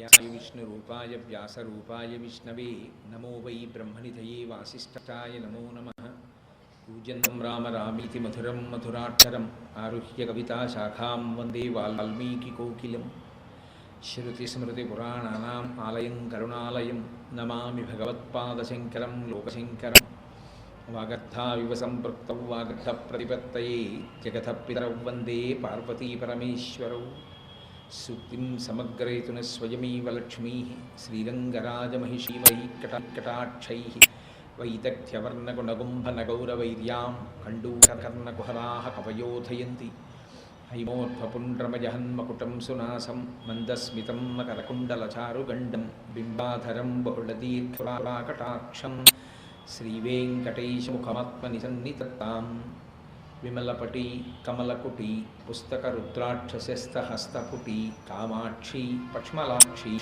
विष्णुरूपाय व्यासरूपाय विष्णवे नमो वै ब्रह्मनिधये वासिष्ठाय नमो नमः। पूजन्तं राम रामीति मधुरं मधुराक्षरम् आरुह्य कविताशाखां वन्दे वाल्मीकिकोकिलं। श्रुतिस्मृतिपुराणानाम् आलयं करुणालयं नमामि भगवत्पादशङ्करं लोकशङ्करं। वागर्थाविव सम्पृक्तौ वागर्थप्रतिपत्तये जगतः पितरौ वन्दे पार्वतीपरमेश्वरौ। सूक्तिं समग्रयितुः स्वयमेव लक्ष्मीः श्रीरङ्गराजमहिषीमयीकटाक्षैः वैदग्ध्यवर्णगुणगुम्भनगौरवैर्यां कण्डूकर्णकुहराः कवयोधयन्ति। हैमोत्फपुण्ड्रमजहन्मकुटं सुनासं मन्दस्मितं मकरकुण्डलचारुगण्डं बिम्बाधरं बहुलदीर्घकटाक्षं श्रीवेङ्कटेशमुखमात्मनि सन्निधत्ताम्। विमलपटी कमलकुटी पुस्तकरुद्राक्षस्यस्तहस्तपुटी कामाक्षी पक्ष्मलाक्षी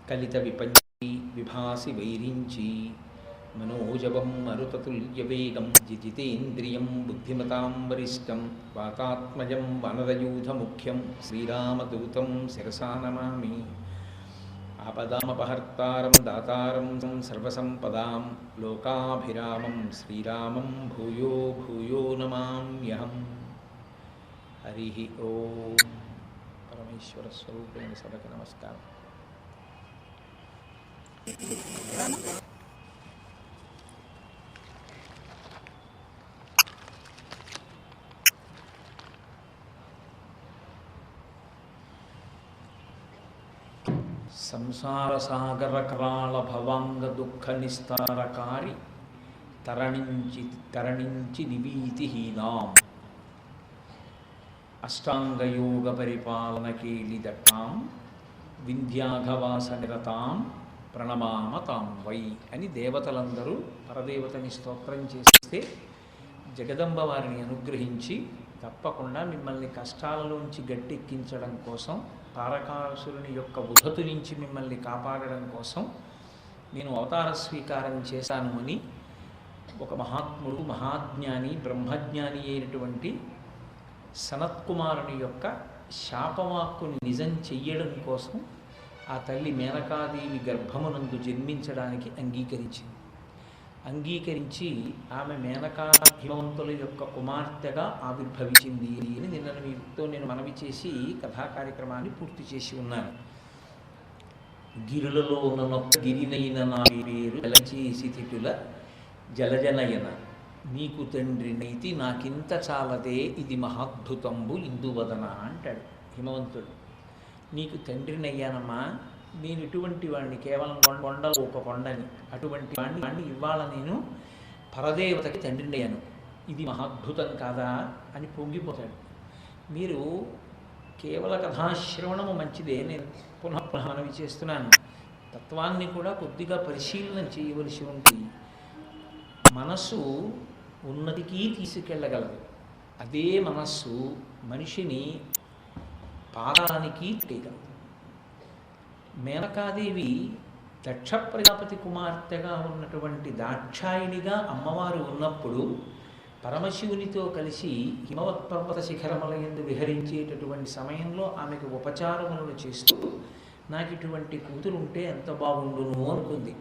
कलितविपञ्ची विभासि वैरिञ्ची मनोजवं मरुततुल्यवेगं जितेन्द्रियं बुद्धिमतां वरिष्ठं वातात्मजं वनरयूथमुख्यं श्रीरामदूतं शिरसा नमामि। आपदामपहर्तारं दातारं सर्वसम्पदां लोकाभिरामं श्रीरामं भूयो भूयो नमाम्यहम्। हरिः ओम्। परमेश्वरस्वरूपेण सभके नमस्कारः। సంసార సాగర కరాళ భవాంగ దుఃఖ నిస్తారకారి తరణించి నివీతిహీనాం అష్టాంగయోగ పరిపాలన కేలిదట్టాం వింధ్యాఘవాస నిరతాం ప్రణమామ తాం వై అని దేవతలందరూ పరదేవతని స్తోత్రం చేస్తే జగదంబ వారిని అనుగ్రహించి తప్పకుండా మిమ్మల్ని కష్టాలలోంచి గట్టెక్కించడం కోసం తారకాసురుని యొక్క ఉద్ధతి నుంచి మిమ్మల్ని కాపాడడం కోసం నేను అవతార స్వీకారం చేశాను అని ఒక మహాత్ముడు మహాజ్ఞాని బ్రహ్మజ్ఞాని అయినటువంటి సనత్కుమారుని యొక్క శాపవాక్కుని నిజం చెయ్యడం కోసం ఆ తల్లి మేనకాదేవి గర్భమునందు జన్మించడానికి అంగీకరించి ఆమె మేనకా హిమవంతుల యొక్క కుమార్తెగా ఆవిర్భవించింది అని నిన్న మీతో నేను మనవి చేసి కథా కార్యక్రమాన్ని పూర్తి చేసి ఉన్నాను. గిరులలో ఉన్ననొక్క గిరినైన నా పేరు జలచేసి తిటుల జలజనయన నీకు తండ్రి నైతి నాకింత చాలదే ఇది మహాద్భుతంబు ఇందువదన అంటాడు హిమవంతుడు. నీకు తండ్రినయ్యానమ్మా, నేను ఇటువంటి వాడిని కేవలం కొండలో ఒక కొండని అటువంటి వాడిని ఇవాళ నేను పరదేవతకి తండ్రిని అయ్యాను, ఇది మహాద్భుతం కాదా అని పొంగిపోతాడు. మీరు కేవల కథాశ్రవణము మంచిదే, నేను పునః మనవి చేస్తున్నాను. తత్వాన్ని కూడా కొద్దిగా పరిశీలన చేయవలసి ఉంటుంది. మనస్సు ఉన్నతికి తీసుకెళ్ళగలదు, అదే మనస్సు మనిషిని పాదానికి తీయగలదు. మేనకాదేవి దక్ష ప్రజాపతి కుమార్తెగా ఉన్నటువంటి దాక్షాయినిగా అమ్మవారు ఉన్నప్పుడు పరమశివునితో కలిసి హిమవత్ పర్వత శిఖరములందు విహరించేటటువంటి సమయంలో ఆమెకు ఉపచారములను చేస్తూ నాకు ఇటువంటి కూతురుంటే ఎంత బాగుండును అనుకుంది.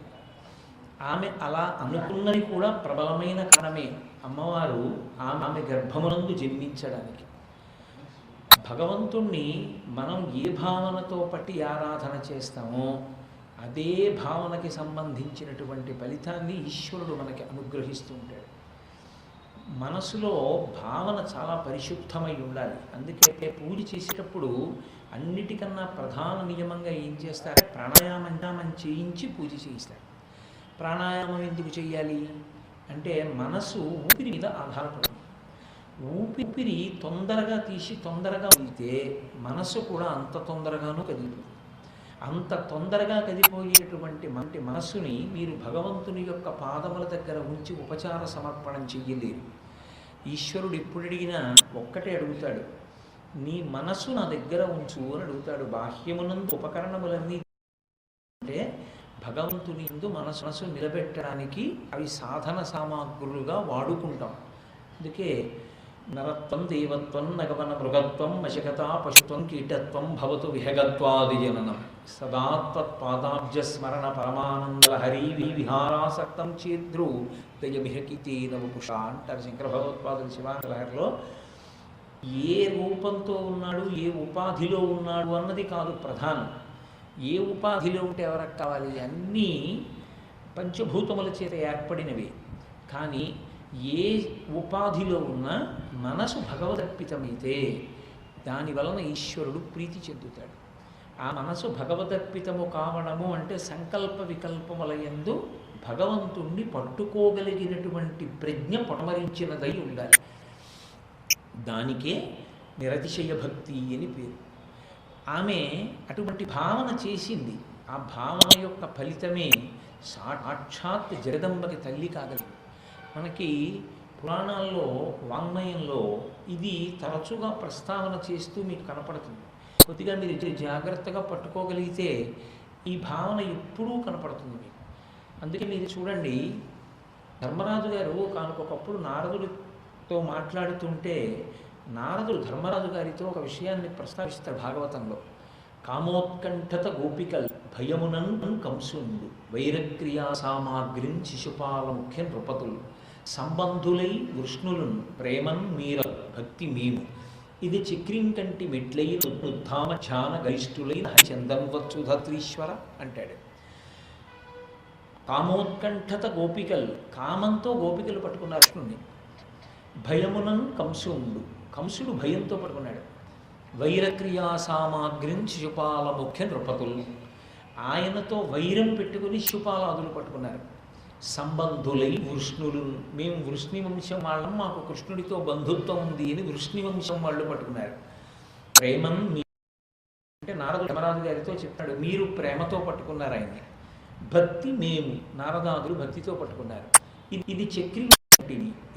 ఆమె అలా అనుకున్నది కూడా ప్రబలమైన కారణమే అమ్మవారు ఆమె గర్భమునందు జన్మించడానికి. భగవంతుణ్ణి మనం ఏ భావనతో పట్టి ఆరాధన చేస్తామో అదే భావనకి సంబంధించినటువంటి ఫలితాన్ని ఈశ్వరుడు మనకి అనుగ్రహిస్తూ ఉంటాడు. మనసులో భావన చాలా పరిశుద్ధమై ఉండాలి. అందుకే పూజ చేసేటప్పుడు అన్నిటికన్నా ప్రధాన నియమంగా ఏం చేస్తారంటే ప్రాణాయామం చేయించి పూజ చేయిస్తారు. ప్రాణాయామం ఎందుకు చేయాలి అంటే మనసు ఊపిరి మీద ఆధారపడుతుంది. ఊపిరి తొందరగా తీసి తొందరగా వెళ్తే మనసు కూడా అంత తొందరగానూ కదిలిపోతుంది. అంత తొందరగా కదిలిపోయేటువంటి మనస్సుని మీరు భగవంతుని యొక్క పాదముల దగ్గర ఉంచి ఉపచార సమర్పణం చెయ్యలేరు. ఈశ్వరుడు ఎప్పుడు అడిగినా ఒక్కటే అడుగుతాడు, నీ మనసు నా దగ్గర ఉంచు అని అడుగుతాడు. బాహ్యమునందు ఉపకరణములన్నీ అంటే భగవంతుని యందు మనసు నిలబెట్టడానికి అవి సాధన సామాగ్రులుగా వాడుకుంటాం. అందుకే నరత్వం దేవత్వం నగవన మృగత్వం మశకతా పశుత్వం కీటత్వం భవతు విహగత్వాది జననం సదా త్వత్పాదాబ్జస్మరణ పరమానందలహరీ విహారాసక్తం చేద్రు దయమిహకితే నవపుష అంటారు శంకర భగవత్పాదులు శివానందలహరిలో. ఏ రూపంతో ఉన్నాడు, ఏ ఉపాధిలో ఉన్నాడు అన్నది కాదు ప్రధానం. ఏ ఉపాధిలో ఉంటే ఎవరికి కావాలి? అన్నీ పంచభూతముల చేత ఏర్పడినవి. కానీ ఏ ఉపాధిలో ఉన్నా మనసు భగవదర్పితమైతే దానివలన ఈశ్వరుడు ప్రీతి చెందుతాడు. ఆ మనసు భగవదర్పితము కావడము అంటే సంకల్ప వికల్పముల యందు భగవంతుణ్ణి పట్టుకోగలిగినటువంటి ప్రజ్ఞ పొటమరించినదై ఉండాలి. దానికే నిరతిశయ భక్తి అని పేరు. ఆమె అటువంటి భావన చేసింది. ఆ భావన యొక్క ఫలితమే సాక్షాత్ జగదంబకి తల్లి కాగలదు. మనకి పురాణాల్లో, వాంగ్మయంలో ఇది తరచుగా ప్రస్తావన చేస్తూ మీకు కనపడుతుంది. కొద్దిగా మీరు జాగ్రత్తగా పట్టుకోగలిగితే ఈ భావన ఎప్పుడూ కనపడుతుంది మీకు. అందుకే మీరు చూడండి, ధర్మరాజు గారు కానుకొకప్పుడు నారదుడితో మాట్లాడుతుంటే నారదుడు ధర్మరాజు గారితో ఒక విషయాన్ని ప్రస్తావిస్తారు భాగవతంలో. కామోత్కంఠత గోపికల్ భయమునన్ కంసుండు వైరక్రియా సామాగ్రిం శిశుపాల ముఖ్య నృపతులు సంబంధులై వృష్ణులున్ ప్రేమన్ మీర భక్తి మేము ఇది చక్రింకంటి మెట్లై ఉద్ధామ ధ్యాన గరిష్ఠులైన చందన్వత్సుధత్రీశ్వర అంటాడు. కామోత్కంఠత గోపికలు, కామంతో గోపికలు పట్టుకున్నారు కృష్ణుణ్ణి. భయమునన్ కంసుండు, కంసుడు భయంతో పట్టుకున్నాడు. వైరక్రియా సామాగ్రిం శిశుపాల ముఖ్య నృపతులు, ఆయనతో వైరం పెట్టుకుని శిశుపాలాదులు పట్టుకున్నారు. సంబంధులై వృష్ణులు, మేము వృష్ణి వంశం వాళ్ళం, మాకు కృష్ణుడితో బంధుత్వం ఉంది అని వృష్ణి వంశం వాళ్ళు పట్టుకున్నారు. ప్రేమన్ మీ అంటే నారదుడు ధర్మరాజు గారితో చెప్పాడు, మీరు ప్రేమతో పట్టుకున్నారు ఆయన్ని. భక్తి మేము, నారదాదులు భక్తితో పట్టుకున్నారు. ఇది చక్రి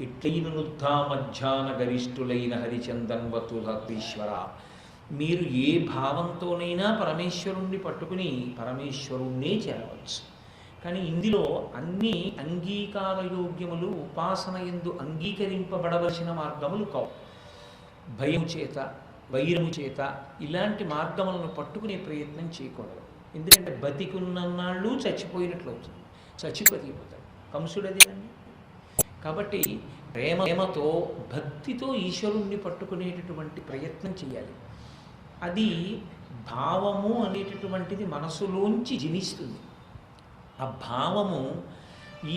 ఇట్లైనుద్ధామధ్యాన గరిష్ఠులైన హరిచందన్వతుధీశ్వర. మీరు ఏ భావంతోనైనా పరమేశ్వరుణ్ణి పట్టుకుని పరమేశ్వరుణ్ణే చేరవచ్చు. కానీ ఇందులో అన్ని అంగీకారయోగ్యములు, ఉపాసన యందు అంగీకరింపబడవలసిన మార్గములు కావు. భయం చేత, వైరము చేత ఇలాంటి మార్గములను పట్టుకునే ప్రయత్నం చేయకూడదు. ఎందుకంటే బతికున్నన్నాళ్ళు చచ్చిపోయినట్లు అవుతుంది, చచ్చిపోతాడు కంసుడదేనండి. కాబట్టి ప్రేమతో, భక్తితో ఈశ్వరుణ్ణి పట్టుకునేటటువంటి ప్రయత్నం చేయాలి. అది భావము అనేటటువంటిది మనసులోంచి జనిస్తుంది. ఆ భావము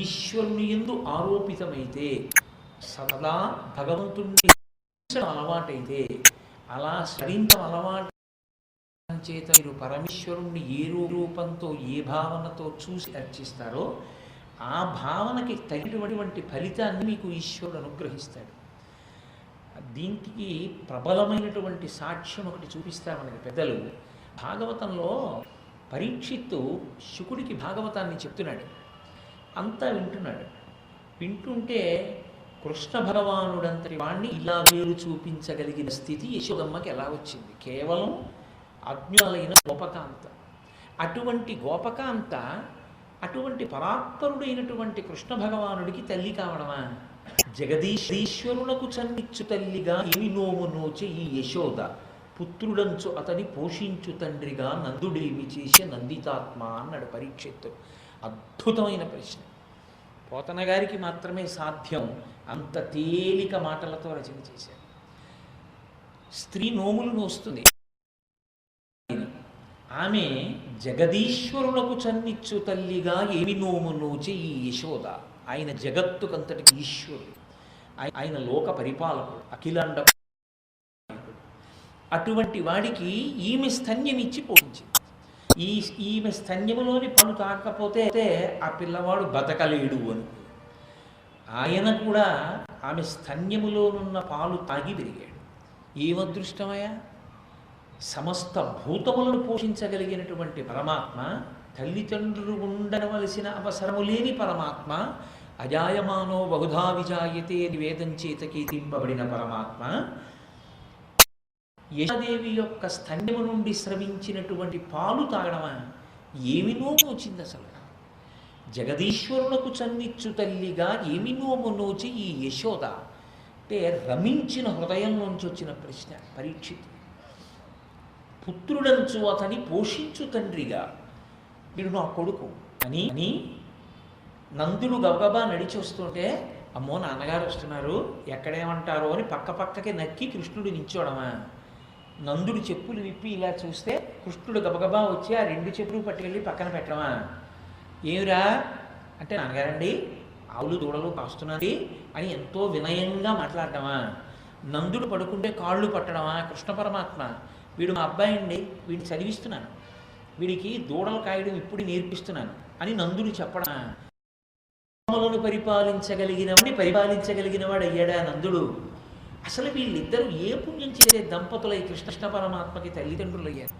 ఈశ్వరుని యందు ఆరోపితమైతే, సదా భగవంతుణ్ణి అలవాటైతే, అలా స్మరించడం అలవాటు చేత మీరు పరమేశ్వరుణ్ణి ఏ రూపంతో, ఏ భావనతో చూసి అర్చిస్తారో ఆ భావనకి తగినటువంటి ఫలితాన్ని మీకు ఈశ్వరుడు అనుగ్రహిస్తాడు. దీనికి ప్రబలమైనటువంటి సాక్ష్యం ఒకటి చూపిస్తారు మనకి పెద్దలు. భాగవతంలో పరీక్షిత్తు శుకుడికి భాగవతాన్ని చెప్తున్నాడు. అంతా వింటున్నాడు. వింటుంటే కృష్ణ భగవానుడంతటి వాణ్ణి ఇలా వేరు చూపించగలిగిన స్థితి యశోదమ్మకి ఎలా వచ్చింది? కేవలం అజ్ఞులైన గోపకాంత. అటువంటి గోపకాంత అటువంటి పరాత్పరుడైనటువంటి కృష్ణ భగవానుడికి తల్లి కావడమా? జగదీశ్వరునకు చన్నిచ్చు తల్లిగా ఏమి నోము నోచే ఈ యశోద, పుత్రుడంచు అతని పోషించు తండ్రిగా నందుడేమి చేసే నందితాత్మ అన్నాడు పరీక్షిత్తు. అద్భుతమైన ప్రశ్న. పోతన గారికి మాత్రమే సాధ్యం అంత తేలిక మాటలతో రచన చేశారు. స్త్రీ నోములు నోస్తుంది. ఆమె జగదీశ్వరులకు చన్నిచ్చు తల్లిగా ఏమి నోము నోచి ఈ యశోద. ఆయన జగత్తుకంతటికి ఈశ్వరుడు, ఆయన లోక పరిపాలకుడు, అఖిలాండ. అటువంటి వాడికి ఈమె స్తన్యం ఇచ్చి పోషించింది. ఈమె స్తన్యములోని పాలు తాకపోతే ఆ పిల్లవాడు బతకలేడు అని ఆయన కూడా ఆమె స్తన్యములోనున్న పాలు తాగి పెరిగాడు. ఏమదృష్టమయ్యా! సమస్త భూతములను పోషించగలిగినటువంటి పరమాత్మ, తల్లిదండ్రులు ఉండవలసిన అవసరము లేని పరమాత్మ, అజాయమానో బహుధా విజాయతే వేదం చేత కీర్తింపబడిన పరమాత్మ, యశోదేవి యొక్క స్తన్యము నుండి స్రవించినటువంటి పాలు తాగడమా? ఏమి నోము వచ్చింది అసలు? జగదీశ్వరులకు చన్నిచ్చు తల్లిగా ఏమి నోము నోచి ఈ యశోద అంటే రమించిన హృదయం నుంచి వచ్చిన ప్రశ్న. పరీక్షిత్ పుత్రుడంచు అతని పోషించు తండ్రిగా వీడు నా కొడుకు అని అని నందుడు గబగబా నడిచి వస్తుంటే అమ్మో నాన్నగారు వస్తున్నారు ఎక్కడేమంటారో అని పక్కకి నక్కి కృష్ణుడు నించోడమా? నందుడు చెప్పులు విప్పి ఇలా చూస్తే కృష్ణుడు గబగబా వచ్చి ఆ 2 చెప్పులు పట్టుకెళ్ళి పక్కన పెట్టడమా? ఏమిరా అంటే నాన్నగారండి ఆవులు దూడలు కాస్తున్నది అని ఎంతో వినయంగా మాట్లాడటమా? నందుడు పడుకుంటే కాళ్ళు పట్టడమా? కృష్ణ పరమాత్మ వీడు మా అబ్బాయి అండి, వీడిని చదివిస్తున్నాను, వీడికి దూడలు కాయడం ఇప్పుడు నేర్పిస్తున్నాను అని నందుడు చెప్పడమా? పరిపాలించగలిగిన వాడు అయ్యాడా నందుడు? అసలు వీళ్ళిద్దరూ ఏ పుణ్యం చేసే దంపతులై కృష్ణ పరమాత్మకి తల్లిదండ్రులు అయ్యారు?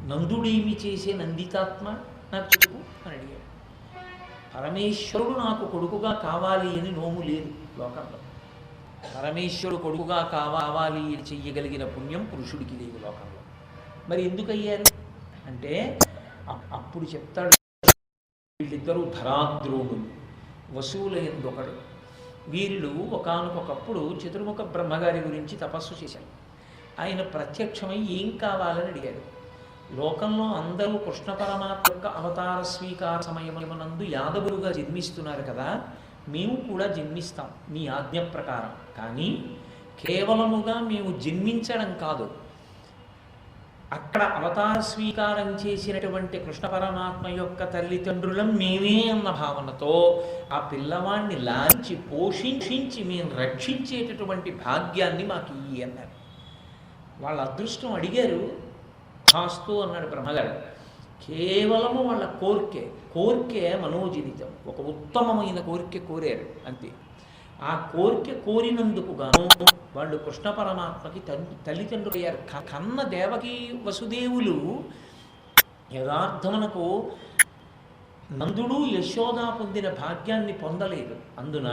నందుడేమి చేసే నందితాత్మ నాకు చెప్పు అని అడిగాడు. పరమేశ్వరుడు నాకు కొడుకుగా కావాలి అని నోము లేదు లోకంలో. పరమేశ్వరుడు కొడుకుగా కావాలి అని చెయ్యగలిగిన పుణ్యం పురుషుడికి లేదు లోకంలో. మరి ఎందుకు అయ్యారు అంటే అప్పుడు చెప్తాడు, వీళ్ళిద్దరూ ధరాద్రోణులు, వసువుల ఎందొకడు. వీళ్ళు ఒకానొకప్పుడు చతుర్ముఖ బ్రహ్మగారి గురించి తపస్సు చేశారు. ఆయన ప్రత్యక్షమై ఏం కావాలని అడిగారు. లోకంలో అందరూ కృష్ణ పరమాత్మ యొక్క అవతార స్వీకార సమయమునందు యాదవులుగా జన్మిస్తున్నారు కదా, మేము కూడా జన్మిస్తాం మీ ఆజ్ఞ ప్రకారం. కానీ కేవలముగా మేము జన్మించడం కాదు, అక్కడ అవతార స్వీకారం చేసినటువంటి కృష్ణ పరమాత్మ యొక్క తల్లిదండ్రులం మేమే అన్న భావనతో ఆ పిల్లవాడిని లాంచి పోషించి మేము రక్షించేటటువంటి భాగ్యాన్ని మాకు ఇయ్యి అన్నారు. వాళ్ళ అదృష్టం అడిగారు, కాస్తూ అన్నాడు బ్రహ్మగారు. కేవలము వాళ్ళ కోరికే మనోజనితం, ఒక ఉత్తమమైన కోరిక కోరారు అంతే. ఆ కోరిక కోరినందుకు గాను వాళ్ళు కృష్ణ పరమాత్మకి తల్లిదండ్రులు అయ్యారు. కన్న దేవకి వసుదేవులు యథార్థమునకు నందుడు యశోద పొందిన భాగ్యాన్ని పొందలేదు. అందున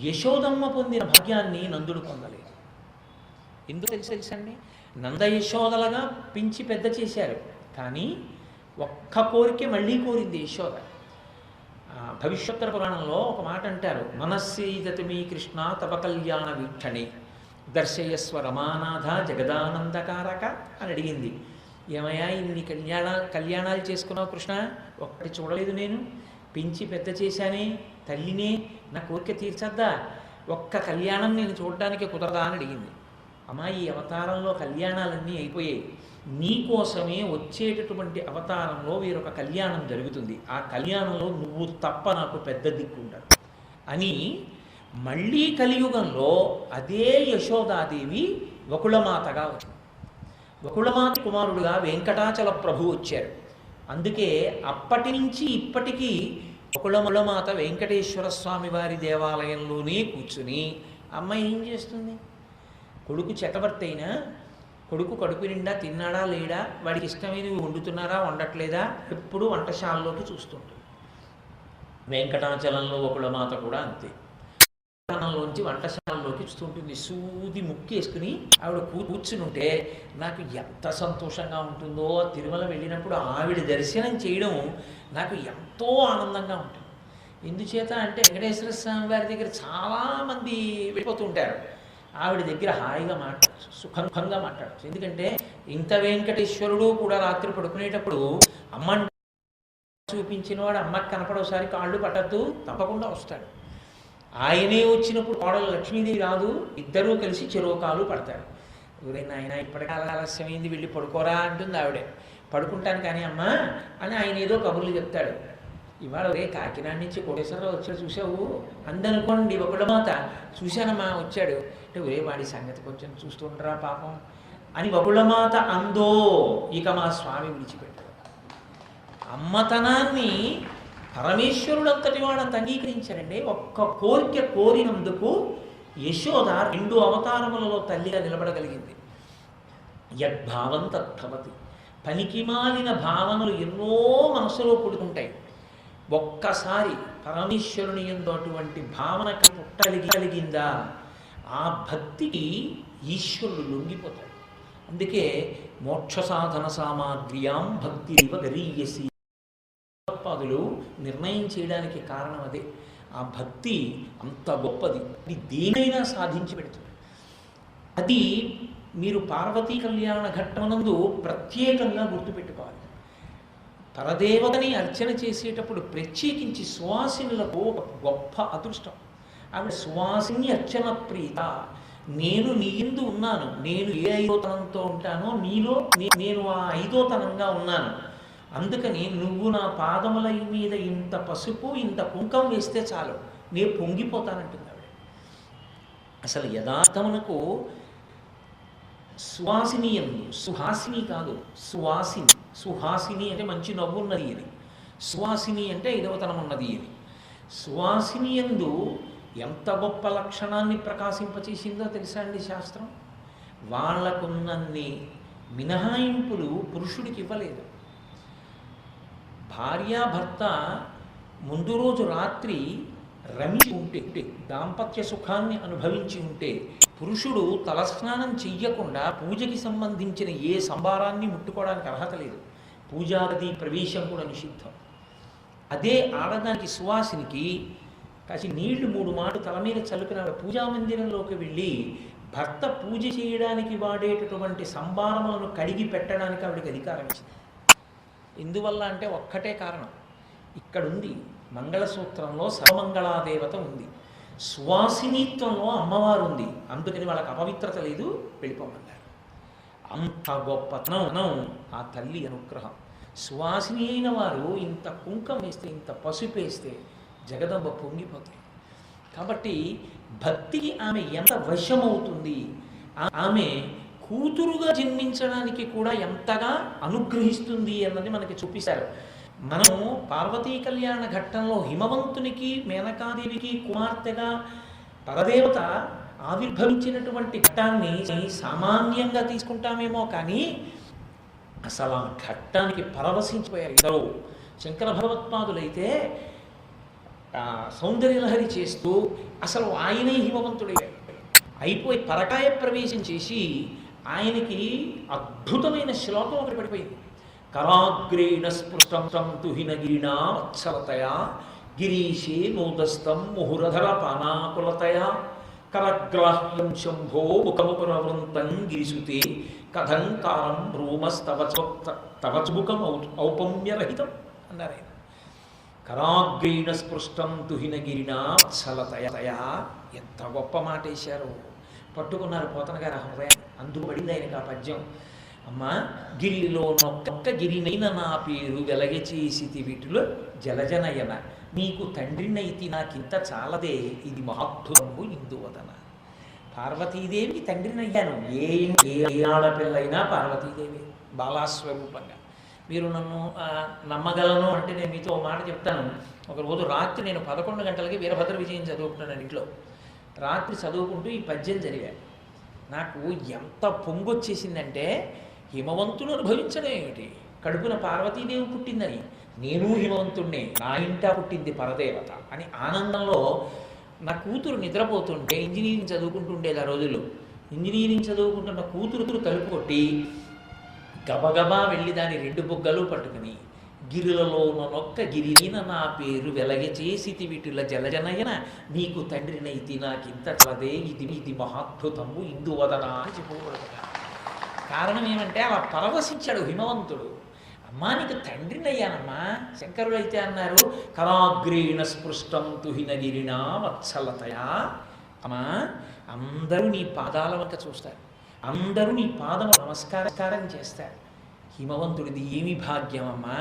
యశోదమ్మ పొందిన భాగ్యాన్ని నందుడు పొందలేదు. ఎందుకు తెలుసండి? నంద యశోదలుగా పెంచి పెద్ద చేశారు, కానీ ఒక్క కోరిక మళ్ళీ కోరింది యశోద. భవిష్యోత్తర పురాణంలో ఒక మాట అంటారు, మనస్సీదతమీ కృష్ణ తప కళ్యాణ వీక్షణి దర్శయస్వ రమానాథ జగదానందకారక అని అడిగింది. ఏమయ్యా ఇన్ని కళ్యాణాలు చేసుకున్నావు కృష్ణ, ఒక్కటి చూడలేదు నేను, పెంచి పెద్ద చేశానే, తల్లినే, నా కోరిక తీర్చద్దా, ఒక్క కళ్యాణం నేను చూడడానికి కుదరదా అని అడిగింది. అమ్మా ఈ అవతారంలో కళ్యాణాలన్నీ అయిపోయాయి, నీకోసమే వచ్చేటటువంటి అవతారంలో వేరొక కళ్యాణం జరుగుతుంది, ఆ కళ్యాణంలో నువ్వు తప్ప నాకు పెద్ద దిక్కుంటాడు అని మళ్ళీ కలియుగంలో అదే యశోదాదేవి వకుళమాతగా వచ్చింది. వకుళమాత కుమారుడుగా వెంకటాచల ప్రభు వచ్చారు. అందుకే అప్పటి నుంచి ఇప్పటికీ వకుళమాత వెంకటేశ్వర స్వామి వారి దేవాలయంలోనే కూర్చుని అమ్మాయి ఏం చేస్తుంది? కొడుకు చక్రవర్తి అయినా కొడుకు కడుపు నిండా తిన్నాడా లేడా, వాడికి ఇష్టమైనవి వండుతున్నారా వండట్లేదా, ఎప్పుడు వంటశాలలోకి చూస్తుంటుంది. వెంకటాచలంలో వకుళమాత కూడా అంతే, లోంచి వంటశాలలోకి చూస్తుంటుంది. సూది ముక్కేసుకుని ఆవిడ కూర్చుని ఉంటే నాకు ఎంత సంతోషంగా ఉంటుందో, తిరుమల వెళ్ళినప్పుడు ఆవిడ దర్శనం చేయడం నాకు ఎంతో ఆనందంగా ఉంటుంది. ఎందుచేత అంటే వెంకటేశ్వర స్వామి వారి దగ్గర చాలామంది వెళ్ళిపోతూ ఉంటారు, ఆవిడ దగ్గర హాయిగా మాట్లాడచ్చు, సుఖంగా మాట్లాడచ్చు. ఎందుకంటే ఇంత వెంకటేశ్వరుడు కూడా రాత్రి పడుకునేటప్పుడు అమ్మ చూపించిన వాడు అమ్మకి కనపడోసారి కాళ్ళు పట్టద్దు, తప్పకుండా వస్తాడు. ఆయనే వచ్చినప్పుడు కోడలు లక్ష్మీదేవి రాదు, ఇద్దరూ కలిసి చెరోకాలు పడతారు. ఎవరైనా ఆయన ఇప్పటికే ఆలస్యమైంది వెళ్ళి పడుకోరా అంటుంది ఆవిడే. పడుకుంటాను కానీ అమ్మా అని ఆయన ఏదో కబుర్లు చెప్తాడు. ఇవాళ ఒరే కాకినాడ నుంచి కోటేశ్వరరావు వచ్చాడు చూసావు అందనుకోండి, వకుళమాత చూశానమ్మా వచ్చాడు అంటే ఒరే వాడి సంగతి కొంచెం చూస్తుండరా పాపం అని వకుళమాత అందో. ఇక మా స్వామి విడిచిపెట్టాడు. అమ్మతనాన్ని పరమేశ్వరుడంతటి వాడంత అంగీకరించారండి. ఒక్క కోరిక కోరినందుకు యశోద 2 అవతారములలో తల్లిగా నిలబడగలిగింది. యద్భావం తద్భవతి. పనికిమాలిన భావనలు ఎన్నో మనసులో పుడుతుంటాయి. ఒక్కసారి పరమేశ్వరుని యందు అటువంటి భావనకి పుట్టగలిగిందా, ఆ భక్తికి ఈశ్వరుడు లొంగిపోతాడు. అందుకే మోక్ష సాధన సామాగ్ర్యాం భక్తిరివ గరీయసి పాదులు నిర్ణయం చేయడానికి కారణం అదే. ఆ భక్తి అంత గొప్పది, అది దేనైనా సాధించి పెడుతుంది. అది మీరు పార్వతీ కళ్యాణ ఘట్టమునందు ప్రత్యేకంగా గుర్తుపెట్టుకోవాలి. పరదేవతని అర్చన చేసేటప్పుడు ప్రత్యేకించి సువాసినులకు ఒక గొప్ప అదృష్టం. ఆవిడ సువాసిని అర్చన ప్రీత. నేను నీ యందు ఉన్నాను, నేను ఏ ఐదోతనంతో ఉంటానో నీలో నేను ఆ ఐదోతనంగా ఉన్నాను, అందుకని నువ్వు నా పాదముల మీద ఇంత పసుపు ఇంత కుంకం వేస్తే చాలు నేను పొంగిపోతానంటుంది ఆవిడ. అసలు యథార్థమునకు సువాసిని ఎందు, సుహాసిని కాదు సువాసిని. సుహాసిని అంటే మంచి నవ్వున్నది అని, సువాసిని అంటే ఐదవతనం ఉన్నది అని. సువాసిని ఎందు ఎంత గొప్ప లక్షణాన్ని ప్రకాశింపచేసిందో తెలుసా అండి శాస్త్రం. వాళ్లకున్నన్ని మినహాయింపులు పురుషుడికి ఇవ్వలేదు. భార్యాభర్త ముందు రోజు రాత్రి రమించి ఉంటే, దాంపత్య సుఖాన్ని అనుభవించి ఉంటే, పురుషుడు తలస్నానం చెయ్యకుండా పూజకి సంబంధించిన ఏ సంభారాన్ని ముట్టుకోవడానికి అర్హత లేదు. పూజాగది ప్రవేశం కూడా నిషిద్ధం. అదే ఆడదానికి సువాసినికి కాసి నీళ్లు 3 మాటలు తల మీద చల్లుకుని పూజా మందిరంలోకి వెళ్ళి భర్త పూజ చేయడానికి వాడేటటువంటి సంభారములను కడిగి పెట్టడానికి ఆవిడకి అధికారం ఇచ్చింది. ఎందువల్ల అంటే ఒక్కటే కారణం, ఇక్కడుంది మంగళసూత్రంలో సర్వమంగళాదేవత ఉంది, సువాసినిత్వంలో అమ్మవారు ఉంది, అందుకని వాళ్ళకి అపవిత్రత లేదు, వెళ్ళిపోమన్నారు. అంత గొప్పతనం ఆ తల్లి అనుగ్రహం. సువాసిని అయిన వారు ఇంత కుంకం వేస్తే, ఇంత పసుపు వేస్తే జగదంబ పొంగిపోతాయి. కాబట్టి భక్తికి ఆమె ఎంత వశమవుతుంది, ఆమె కూతురుగా జన్మించడానికి కూడా ఎంతగా అనుగ్రహిస్తుంది అన్నది మనకి చూపిస్తారు. మనం పార్వతీ కళ్యాణ ఘట్టంలో హిమవంతునికి మేనకాదేవికి కుమార్తెగా పరదేవత ఆవిర్భవించినటువంటి ఘట్టాన్ని సామాన్యంగా తీసుకుంటామేమో కానీ అసలు ఆ ఘట్టానికి పరవశించిపోయారు ఇద్దరు. శంకర భగవత్పాదులైతే సౌందర్యలహరి చేస్తూ అసలు ఆయనే హిమవంతుడయ్యాడు. అయిపోయి పరకాయ ప్రవేశం చేసి ఆయనకి అద్భుతమైన శ్లోకం ఒకటి పడిపోయింది. కరాగ్రేణ స్పృష్టం తుహినగిరిణా వత్సలతయా గిరీశే నోదస్తం ముహురధర పానాకులతయా కరగ్రాహ్యం శంభో ముఖముపురవృంతం గిరిసుతే కథంకారం భ్రూమస్తవచుముఖం ఔపమ్యరహితం అన్నారు ఆయన. కరాగ్రేణ స్పృష్టం తుహినగిరిణా వత్సలతయా, ఎంత గొప్ప మాట వేశారు. పట్టుకున్నారు పోతన గారి హృదయాన్ని, అందుకు పడింది ఆయనకు ఆ పద్యం. అమ్మ గిరిలో నొక్క గిరినైన నా పేరు వెలగచేసి వీటిలో జలజనయన నీకు తండ్రినైతి నాకింత చాలదే ఇది మహాద్భుతము ఇందువదన. పార్వతీదేవికి తండ్రినయ్యాను. ఏ ఆడపిల్లైనా పార్వతీదేవి బాలాస్వరూపంగా. మీరు నన్ను నమ్మగలను అంటే నేను మీతో ఒక మాట చెప్తాను. ఒకరోజు రాత్రి నేను 11 గంటలకి వీరభద్ర విజయం చదువుకుంటున్నాను ఇంట్లో. రాత్రి చదువుకుంటూ ఈ పద్యం జరిగాను. నాకు ఎంత పొంగొచ్చేసిందంటే, హిమవంతుడు అనుభవించడం ఏమిటి, కడుపున పార్వతీదేవి పుట్టిందని, నేను హిమవంతుణ్ణి, నా ఇంట పుట్టింది పరదేవత అని ఆనందంలో నా కూతురు నిద్రపోతుంటే, ఇంజనీరింగ్ చదువుకుంటుండేది ఆ రోజుల్లో, ఇంజనీరింగ్ చదువుకుంటున్న కూతురు తలుపు కొట్టి గబగబా వెళ్ళి దాని 2 బుగ్గలు పట్టుకుని గిరిలలో నొక్క గిరిన నా పేరు వెలగచేసి వీటిల జలజనయన నీకు తండ్రినైతి నాకింత చలదే ఇది మహాద్భుతము ఇందువదన అని చెప్పుకోబడుతున్నా. కారణం ఏమంటే అలా పరవశించాడు హిమవంతుడు. అమ్మా నీకు తండ్రినయ్యానమ్మా. శంకరుడు అయితే అన్నారు కరాగ్రేణ స్పృష్టం తుహినగిరిణా వత్సలతయా. అమ్మా అందరూ నీ పాదాల వంక చూస్తారు, అందరూ నీ పాదము నమస్కారం చేస్తారు. హిమవంతుడిది ఏమి భాగ్యం అమ్మా.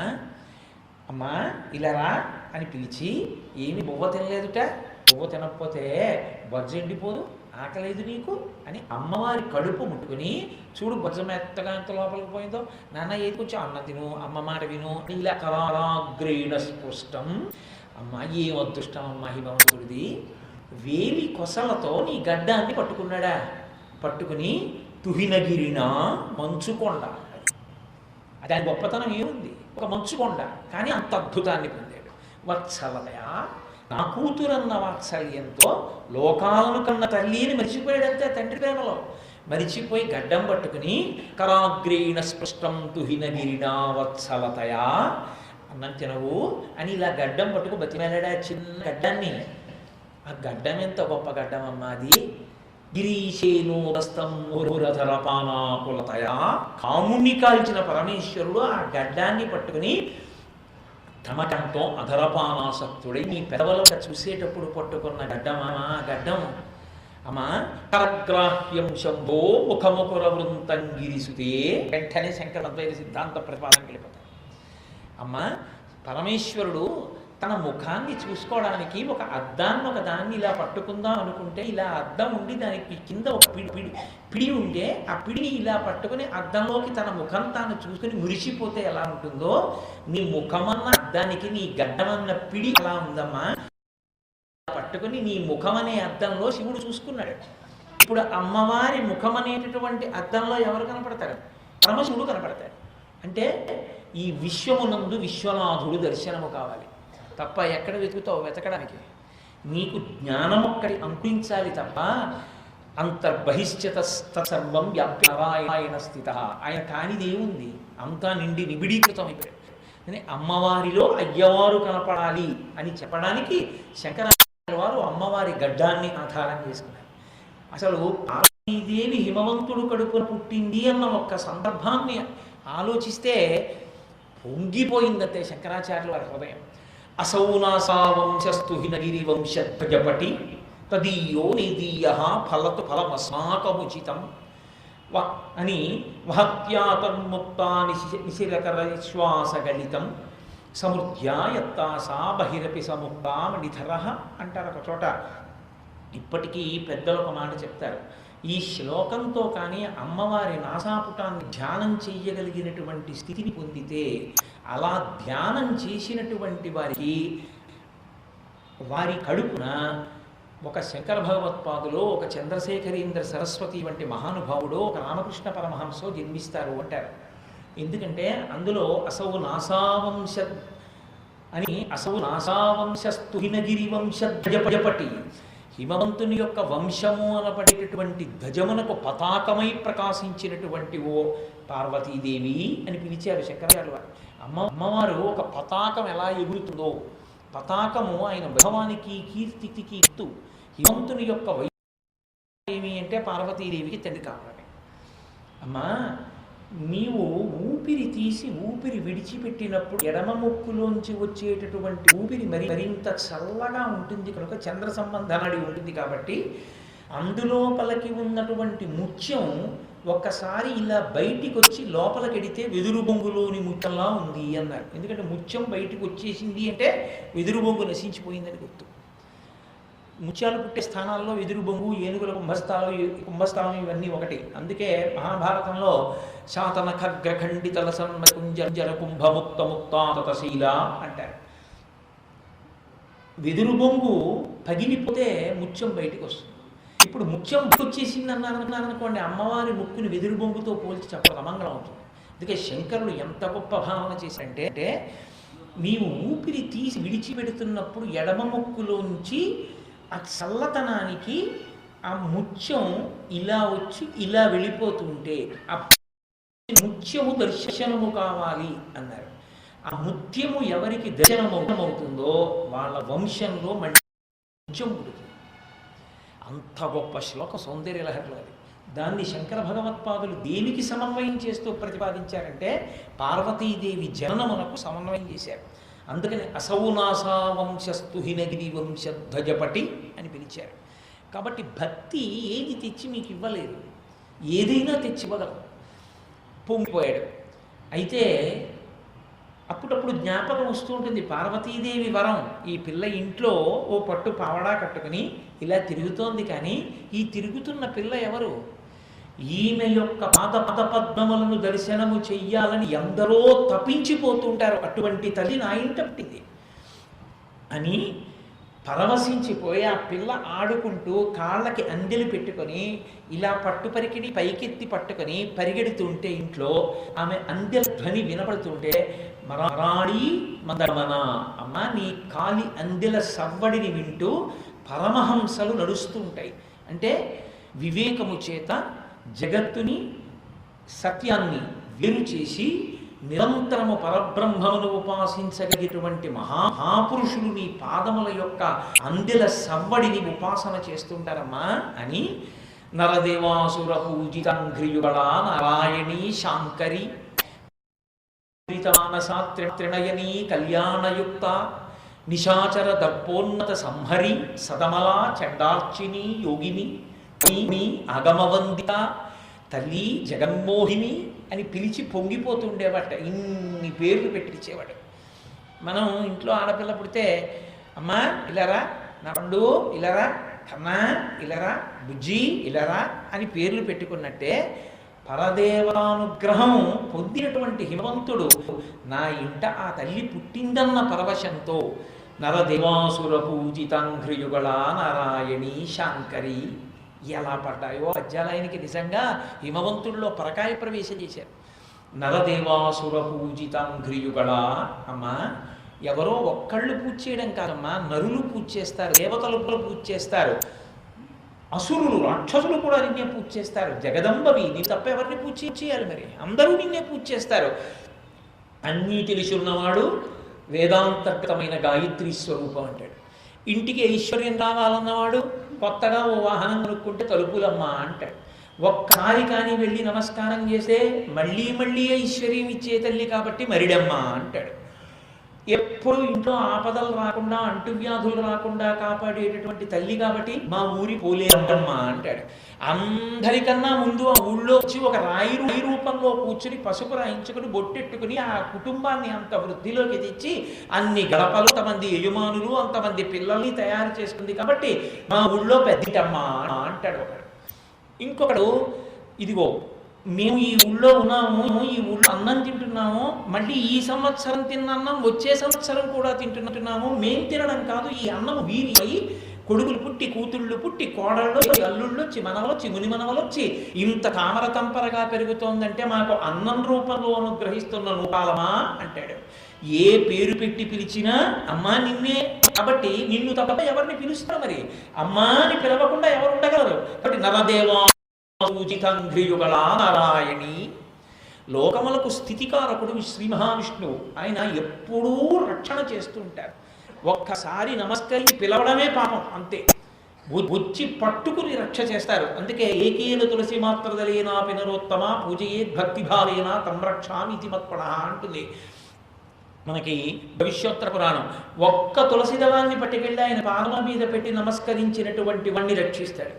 అమ్మా ఇలా రా అని పిలిచి, ఏమి బొవ్వ తినలేదుట, బొవ్వ తినకపోతే బొజ్జ ఎండిపోదు, ఆకలేదు నీకు అని అమ్మవారి కడుపు ముట్టుకుని, చూడు బొజ్జ మెత్తగా ఎంత లోపలికి పోయిందో, నాన్న ఏది కొంచెం అన్న తిను, అమ్మ మాట విను, ఇలా కరాగ్రేణ స్పృష్టం. అమ్మ ఏం అదృష్టం అమ్మ హిమవంతుడిది. వేలి కొసలతో నీ గడ్డాన్ని పట్టుకున్నాడా, పట్టుకుని తుహినగిరిన మంచుకొండ, దాని గొప్పతనం ఏముంది, ఒక మంచుకొండ, కానీ అంత అద్భుతాన్ని పొందాడు. వత్సలతయ నా కూతురన్న వాత్సల్యంతో లోకాలను కన్న తల్లిని మరిచిపోయాడంతే తండ్రి ప్రేమలో. మరిచిపోయి గడ్డం పట్టుకుని కరాగ్రేణ స్పృష్టం తుహినగిరినా వత్సలతయా అన్నం తినవు అని ఇలా గడ్డం పట్టుకు బతిమేలాడా చిన్న గడ్డాన్ని. ఆ గడ్డం ఎంత గొప్ప గడ్డం అమ్మా అది. గిరీశేనోదస్తంరధరపానాకులతయా. కాముణ్ణి కాల్చిన పరమేశ్వరుడు ఆ గడ్డాన్ని పట్టుకుని తమ కంఠం అధరపానాసక్తుడై నీ పెదవుల చూసేటప్పుడు పట్టుకున్న గడ్డమా గడ్డం అమ్మా కరగ్రాహ్యం శంభో ముఖముకుర వృంతంగిరిసుతే. వెంటనే శంకర అద్వైత సిద్ధాంత ప్రతిపాదనకి వెళ్ళిపోతాడు. అమ్మా పరమేశ్వరుడు తన ముఖాన్ని చూసుకోవడానికి ఒక అద్దాన్ని ఒక దాన్ని ఇలా పట్టుకుందాం అనుకుంటే ఇలా అద్దం ఉండి దానికి కింద ఒక పిడి ఉంటే ఆ పిడిని ఇలా పట్టుకుని అద్దంలోకి తన ముఖం తాను చూసుకుని మురిసిపోతే ఎలా ఉంటుందో నీ ముఖమన్న అద్దానికి నీ గడ్డమన్న పిడి అలా ఉందమ్మా. పట్టుకుని నీ ముఖం అనే అద్దంలో శివుడు చూసుకున్నాడు. ఇప్పుడు అమ్మవారి ముఖం అనేటటువంటి అద్దంలో ఎవరు కనపడతారు? పరమశివుడు కనపడతాడు. అంటే ఈ విశ్వమునందు విశ్వనాథుడు దర్శనము కావాలి తప్ప ఎక్కడ వెతుకుతావు వెతకడానికి? నీకు జ్ఞానం ఒక్కడి అంకురించాలి తప్ప అంతర్బహిష్యత సర్వం వ్యాప్య నారాయణ స్థిత. ఆయన కానిదేముంది? అంతా నిండి నిబిడీకృతం అయిపోయాడు. అమ్మవారిలో అయ్యవారు కనపడాలి అని చెప్పడానికి శంకరాచార్యుల వారు అమ్మవారి గడ్డాన్ని ఆధారం చేసుకున్నారు. అసలు పార్వతీదేవి హిమవంతుడు కడుపున పుట్టింది అన్న ఒక్క సందర్భాన్ని ఆలోచిస్తే పొంగిపోయిందంతే శంకరాచార్యుల వారి హృదయం. అసౌనాసావంశస్తు హినగిరి వంశధ్వజపటి తదీయో నిదీయ ఫలతు ఫలమస్మాకముచితం అని వహత్యాతన్ముక్తా నిశిరకర విశ్వాసగళితం సముద్యాయత్తాసా బహిరపి సముక్తామణిధర అంటారు ఒక చోట. ఇప్పటికీ పెద్దలు ఒక మాట చెప్తారు. ఈ శ్లోకంతో కానీ అమ్మవారి నాసాపుటాన్ని ధ్యానం చెయ్యగలిగినటువంటి స్థితిని పొందితే అలా ధ్యానం చేసినటువంటి వారికి వారి కడుపున ఒక శంకర భగవత్పాదులో ఒక చంద్రశేఖరేంద్ర సరస్వతి వంటి మహానుభావుడు ఒక రామకృష్ణ పరమహంసో జన్మిస్తారు అంటారు. ఎందుకంటే అందులో అసౌ నాసావంశ అని అసౌ నాసావంశస్తు హినగిరి వంశధ్వజపటి హిమవంతుని యొక్క వంశము అనబడేటటువంటి ధ్వజమునకు పతాకమై ప్రకాశించినటువంటి ఓ పార్వతీదేవి అని పిలిచారు శంకరాచార్యుల వారు. అమ్మవారు ఒక పతాకం ఎలా ఎగురుతుందో, పతాకము ఆయన వైభవానికి కీర్తికి ఎత్తు. హిమవంతుని యొక్క ఏమి అంటే పార్వతీదేవికి తండ్రి కావాలి. అమ్మా నీవు ఊపిరి తీసి ఊపిరి విడిచిపెట్టినప్పుడు ఎడమ ముక్కులోంచి వచ్చేటటువంటి ఊపిరి మరింత చల్లగా ఉంటుంది కనుక చంద్ర సంబంధనడి ఉంటుంది కాబట్టి అందులోపలికి ఉన్నటువంటి ముత్యం ఒక్కసారి ఇలా బయటికి వచ్చి లోపలికెడితే వెదురు బొంగులోని ముత్యంలా ఉంది అన్నారు. ఎందుకంటే ముత్యం బయటికి వచ్చేసింది అంటే వెదురు బొంగు నశించిపోయిందని గుర్తు. ముత్యాలు పుట్టే స్థానాల్లో వెదురు బొంగు, ఏనుగుల కుంభస్థానం ఇవన్నీ ఒకటి. అందుకే మహాభారతంలో శాతన ఖడ్గఖండితల సన్మకుంజర కుంభముక్త ముక్తాతశీల అంటారు. వెదురు బొంగు పగిలిపోతే ముత్యం బయటికి వస్తుంది. ఇప్పుడు ముత్యం వచ్చేసింది అన్నారనుకోండి, అమ్మవారి ముక్కుని వెదురు బొంగుతో పోల్చి చెప్పడం అమంగళం అవుతుంది. అందుకే శంకరులు ఎంత గొప్ప భావన చేశారంటే నీవు ఊపిరి తీసి విడిచిపెడుతున్నప్పుడు ఎడమ ముక్కులోంచి ఆ చల్లతనానికి ఆ ముత్యం ఇలా వచ్చి ఇలా వెళ్ళిపోతుంటే ఆ ముత్యము దర్శనము కావాలి అన్నారు. ఆ ముత్యము ఎవరికి దర్శనమవుతుందో వాళ్ళ వంశంలో ముత్యం పుడుతుంది. అంత గొప్ప శ్లోక సౌందర్య లహరిలో అది. దాన్ని శంకర భగవత్పాదులు దేనికి సమన్వయం చేస్తూ ప్రతిపాదించారంటే పార్వతీదేవి జననమునకు సమన్వయం చేశారు. అందుకని అసౌనాసా వంశస్తు హినగిరి వంశధ్వజపటి అని పిలిచారు. కాబట్టి భక్తి ఏది తెచ్చి మీకు ఇవ్వలేదు, ఏదైనా తెచ్చివ్వగలరు. పొంగిపోయాడు. అయితే అప్పుడప్పుడు జ్ఞాపకం వస్తూ ఉంటుంది పార్వతీదేవి వరం. ఈ పిల్ల ఇంట్లో ఓ పట్టు పావడా కట్టుకుని ఇలా తిరుగుతోంది, కానీ ఈ తిరుగుతున్న పిల్ల ఎవరు? ఈమె యొక్క పాదపద్మములను దర్శనము చెయ్యాలని ఎందరో తప్పించిపోతుంటారు. అటువంటి తల్లి నా ఇంట పుట్టింది అని పరవశించిపోయి ఆ పిల్ల ఆడుకుంటూ కాళ్ళకి అందెలు పెట్టుకొని ఇలా పట్టుపరికిని పైకెత్తి పట్టుకొని పరిగెడుతుంటే ఇంట్లో ఆమె అందెల ధ్వని వినపడుతుంటే మరాడి మందమన అమ్మ నీ కాలి అందెల సవ్వడిని వింటూ పరమహంసలు నడుస్తూ ఉంటాయి. అంటే వివేకము చేత జగత్తుని సత్యాన్ని వేరు చేసి నిరంతరము పరబ్రహ్మమును ఉపాసించగలిగినటువంటి మహాపురుషులు నీ పాదముల యొక్క అందెల సవ్వడిని ఉపాసన చేస్తుంటారమ్మా అని నరదేవాసుర పూజితాంఘ్రియుగళా నారాయణీ శాంకరి మానసా త్రినయనీ కళ్యాణయుక్త నిశాచర దర్పోన్నత సంహరి సదమలా చండార్చిని యోగిని అగమవందిత తల్లి జగన్మోహిని అని పిలిచి పొంగిపోతుండేవాట. ఇన్ని పేర్లు పెట్టించేవాడు. మనం ఇంట్లో ఆడపిల్ల పుడితే అమ్మా ఇలారా, నా పండు ఇలారా, కన్నా ఇలారా, బుజ్జి ఇలారా అని పేర్లు పెట్టుకున్నట్టే పరదేవానుగ్రహం పొందినటువంటి హిమవంతుడు నా ఇంట ఆ తల్లి పుట్టిందన్న పరవశంతో నరదేవాసుర పూజితాంఘ్రియుగళా నారాయణీ శాంకరి ఎలా పడ్డాయో పద్యాలు ఆయనకి నిజంగా హిమవంతుల్లో పరకాయ ప్రవేశం చేశారు. నరదేవాసుర పూజితాంఘ్రియుగళా, అమ్మా ఎవరో ఒక్కళ్ళు పూజ చేయడం కాదమ్మా, నరులు పూజ చేస్తారు, దేవతలు పూజ చేస్తారు, అసురులు రాక్షసులు కూడా నిన్నే పూజ చేస్తారు. జగదంబవి నీ తప్ప ఎవరిని పూజ చేయాలి? మరి అందరూ నిన్నే పూజ చేస్తారు. అన్నీ తెలుసున్నవాడు వేదాంతర్గతమైన గాయత్రీ స్వరూపం అంటాడు. ఇంటికి ఐశ్వర్యం రావాలన్నవాడు కొత్తగా ఓ వాహనం కొనుక్కుంటే తలుపులమ్మా అంటాడు. ఒక్కసారి కానీ వెళ్ళి నమస్కారం చేస్తే మళ్ళీ మళ్ళీ ఐశ్వర్యం ఇచ్చే తల్లి కాబట్టి మరిడమ్మా అంటాడు. ఎప్పుడు ఇంట్లో ఆపదలు రాకుండా అంటువ్యాధులు రాకుండా కాపాడేటటువంటి తల్లి కాబట్టి మా ఊరి పోలేరమ్మా అంటాడు. అందరికన్నా ముందు ఆ ఊళ్ళో వచ్చి ఒక రాయి రూపంలో కూర్చుని పసుపు రాయించుకుని బొట్టెట్టుకుని ఆ కుటుంబాన్ని అంత వృద్ధిలోకి తెచ్చి అన్ని గడపలు అంతమంది యజమానులు అంతమంది పిల్లల్ని తయారు చేసుకుంది కాబట్టి మా ఊళ్ళో పెద్దటమ్మా అంటాడు ఒకడు. ఇంకొకడు ఇదిగో మేము ఈ ఊళ్ళో ఉన్నాము, ఈ ఊళ్ళో అన్నం తింటున్నాము, మళ్ళీ ఈ సంవత్సరం తిన్న అన్నం వచ్చే సంవత్సరం కూడా తింటున్నాము. మేము తినడం కాదు, ఈ అన్నం వీరి అయి కొడుకులు పుట్టి కూతుళ్ళు పుట్టి కోడళ్ళు అల్లుళ్ళు వచ్చి మనవలొచ్చి ముని మనవలొచ్చి ఇంత కామర తంపరగా పెరుగుతోందంటే మాకు అన్నం రూపంలో అనుగ్రహిస్తున్న నూకాలమా అంటాడు. ఏ పేరు పెట్టి పిలిచినా అమ్మా నిన్నే కాబట్టి నిన్ను తప్ప ఎవరిని పిలుస్తారు? మరి అమ్మా అని పిలవకుండా ఎవరు ఉండగలరు? కాబట్టి నరదేవా పూజితాంఘ్రియుగళా నారాయణి. లోకములకు స్థితికారకుడు శ్రీ మహావిష్ణువు. ఆయన ఎప్పుడూ రక్షణ చేస్తూ ఉంటారు. ఒక్కసారి నమస్కరించి పిలవడమే పాపం, అంతే. వచ్చి పట్టుకుని రక్ష చేస్తారు. అందుకే ఏకేన తులసి మాత్రదలేనా పినరోత్తమ పూజయే భక్తిభావేన తంరక్షామితి మత్పణ అంటుంది మనకి భవిష్యోత్తర పురాణం. ఒక్క తులసి దళాన్ని పట్టుకెళ్ళి ఆయన పాదముల మీద పెట్టి నమస్కరించినటువంటి వాణ్ణి రక్షిస్తాడు.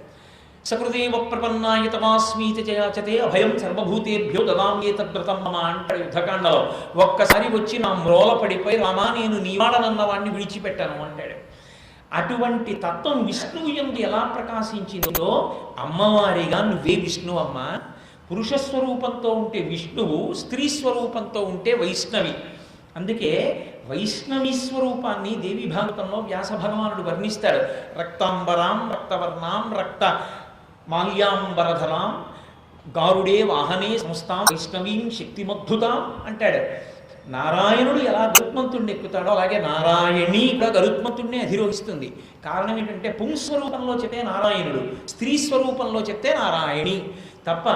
సకృదేవ ప్రపన్నాయ తమాస్మీతి చయాచతే అభయం సర్వభూతేభ్యో దదామ్యేతద్వ్రతం మమ అంటాడు యుద్ధకాండలో. ఒక్కసారి వచ్చి నా మ్రోల పడిపోయి రామా నేను నీవాడనన్న వాడిని విడిచిపెట్టాను అంటాడు. అటువంటి తత్వం విష్ణువు యందు ఎలా ప్రకాశించిందో అమ్మవారిగా నువ్వే విష్ణువు అమ్మ. పురుష స్వరూపంతో ఉంటే విష్ణువు, స్త్రీ స్వరూపంతో ఉంటే వైష్ణవి. అందుకే వైష్ణవి స్వరూపాన్ని దేవి భాగవతంలో వ్యాస భగవానుడు వర్ణిస్తాడు. రక్తాంబరాం రక్తవర్ణాం రక్త మాల్యాంబరధరాం గారుడే వాహనే సంస్థాం వైష్ణవీం శక్తిమద్భుతాం అంటాడు. నారాయణుడు ఎలా గరుత్మంతుడిని ఎక్కుతాడో అలాగే నారాయణి కూడా గరుత్మంతుడిని అధిరోహిస్తుంది. కారణం ఏంటంటే పుంస్వరూపంలో చెప్తే నారాయణుడు, స్త్రీ స్వరూపంలో చెప్తే నారాయణి తప్ప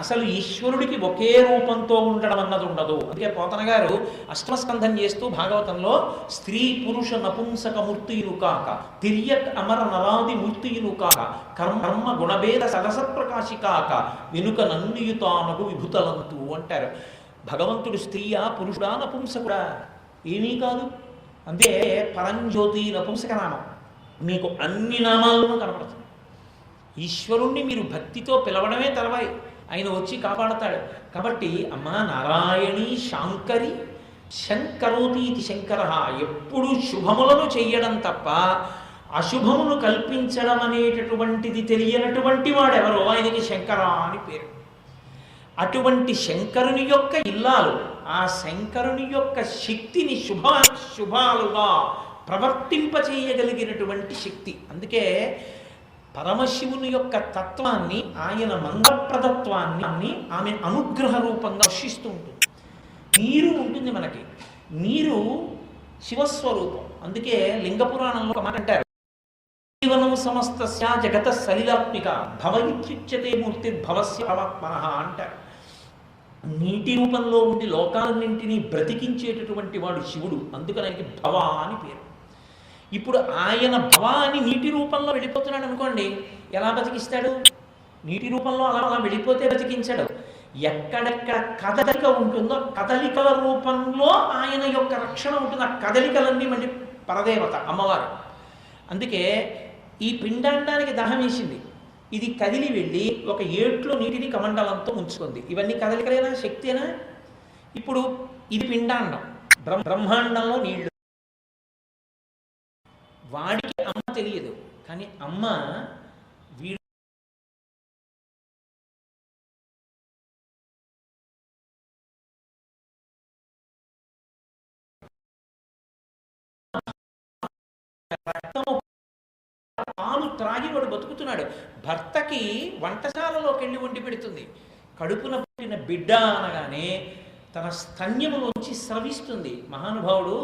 అసలు ఈశ్వరుడికి ఒకే రూపంతో ఉండడం అన్నది ఉండదు. అందుకే పోతన గారు అష్టమస్కంధం చేస్తూ భాగవతంలో స్త్రీ పురుష నపుంసక మూర్తియులు కాక తిర్యక్ అమర నరాది మూర్తియులు కాక కర్మ గుణభేద సరసప్రకాశి కాక వెనుక నన్నియుతానకు విభుతలంతు అంటారు. భగవంతుడు స్త్రీయా పురుషుడా నపుంసకుడా? ఏమీ కాదు. అంతే పరంజ్యోతి నపుంసక నామం మీకు అన్ని నామాలను కనపడుతుంది. ఈశ్వరుణ్ణి మీరు భక్తితో పిలవడమే తర్వాయి ఆయన వచ్చి కాపాడతాడు. కాబట్టి అమ్మా నారాయణి శాంకరి శంకరోతీతి శంకర. ఎప్పుడు శుభములను చెయ్యడం తప్ప అశుభమును కల్పించడం అనేటటువంటిది తెలియనటువంటి వాడెవరో ఆయనకి శంకర అని పేరు. అటువంటి శంకరుని యొక్క ఇల్లాలు ఆ శంకరుని యొక్క శక్తిని శుభాలుగా ప్రవర్తింపచేయగలిగినటువంటి శక్తి. అందుకే పరమశివుని యొక్క తత్వాన్ని, ఆయన మంగళప్రదత్వాన్ని ఆమె అనుగ్రహ రూపంగా వర్షిస్తూ ఉంటుంది. నీరు ఉంటుంది మనకి, నీరు శివస్వరూపం. అందుకే లింగపురాణంలో ఒక మాట అంటారు, జీవనం సమస్తస్య జగత సలిలాత్మిక భవయిత్యుచ్యతే మూర్తిర్భవస్య భవాత్మనః అంటారు. నీటి రూపంలో ఉండి లోకాలన్నింటినీ బ్రతికించేటటువంటి వాడు శివుడు. అందుకని ఆయనకి భవ అని పేరు. ఇప్పుడు ఆయన భవ అని నీటి రూపంలో వెళ్ళిపోతున్నాడు అనుకోండి, ఎలా బతికిస్తాడు? నీటి రూపంలో అలా అలా వెళ్ళిపోతే బతికించడు. ఎక్కడెక్కడ కదలిక ఉంటుందో కదలికల రూపంలో ఆయన యొక్క రక్షణ ఉంటుంది. ఆ కదలికలన్నీ మళ్ళీ పరదేవత అమ్మవారు. అందుకే ఈ పిండాండానికి దాహం వేసింది, ఇది కదిలి వెళ్ళి ఒక ఏట్లో నీటిని కమండలంతో ఉంచుకుంది. ఇవన్నీ కదలికలేనా, శక్తేనా? ఇప్పుడు ఇది పిండాండం, బ్రహ్మాండంలో నీళ్లు. వాడికి అమ్మ తెలియదు, కానీ అమ్మ వీడు పాలు త్రాగి వాడు బతుకుతున్నాడు. భర్తకి వంటశాలలోకి వెళ్ళి వండి పెడుతుంది. కడుపున పుట్టిన బిడ్డ అనగానే తన స్తన్యములోంచి స్రవిస్తుంది. మహానుభావుడు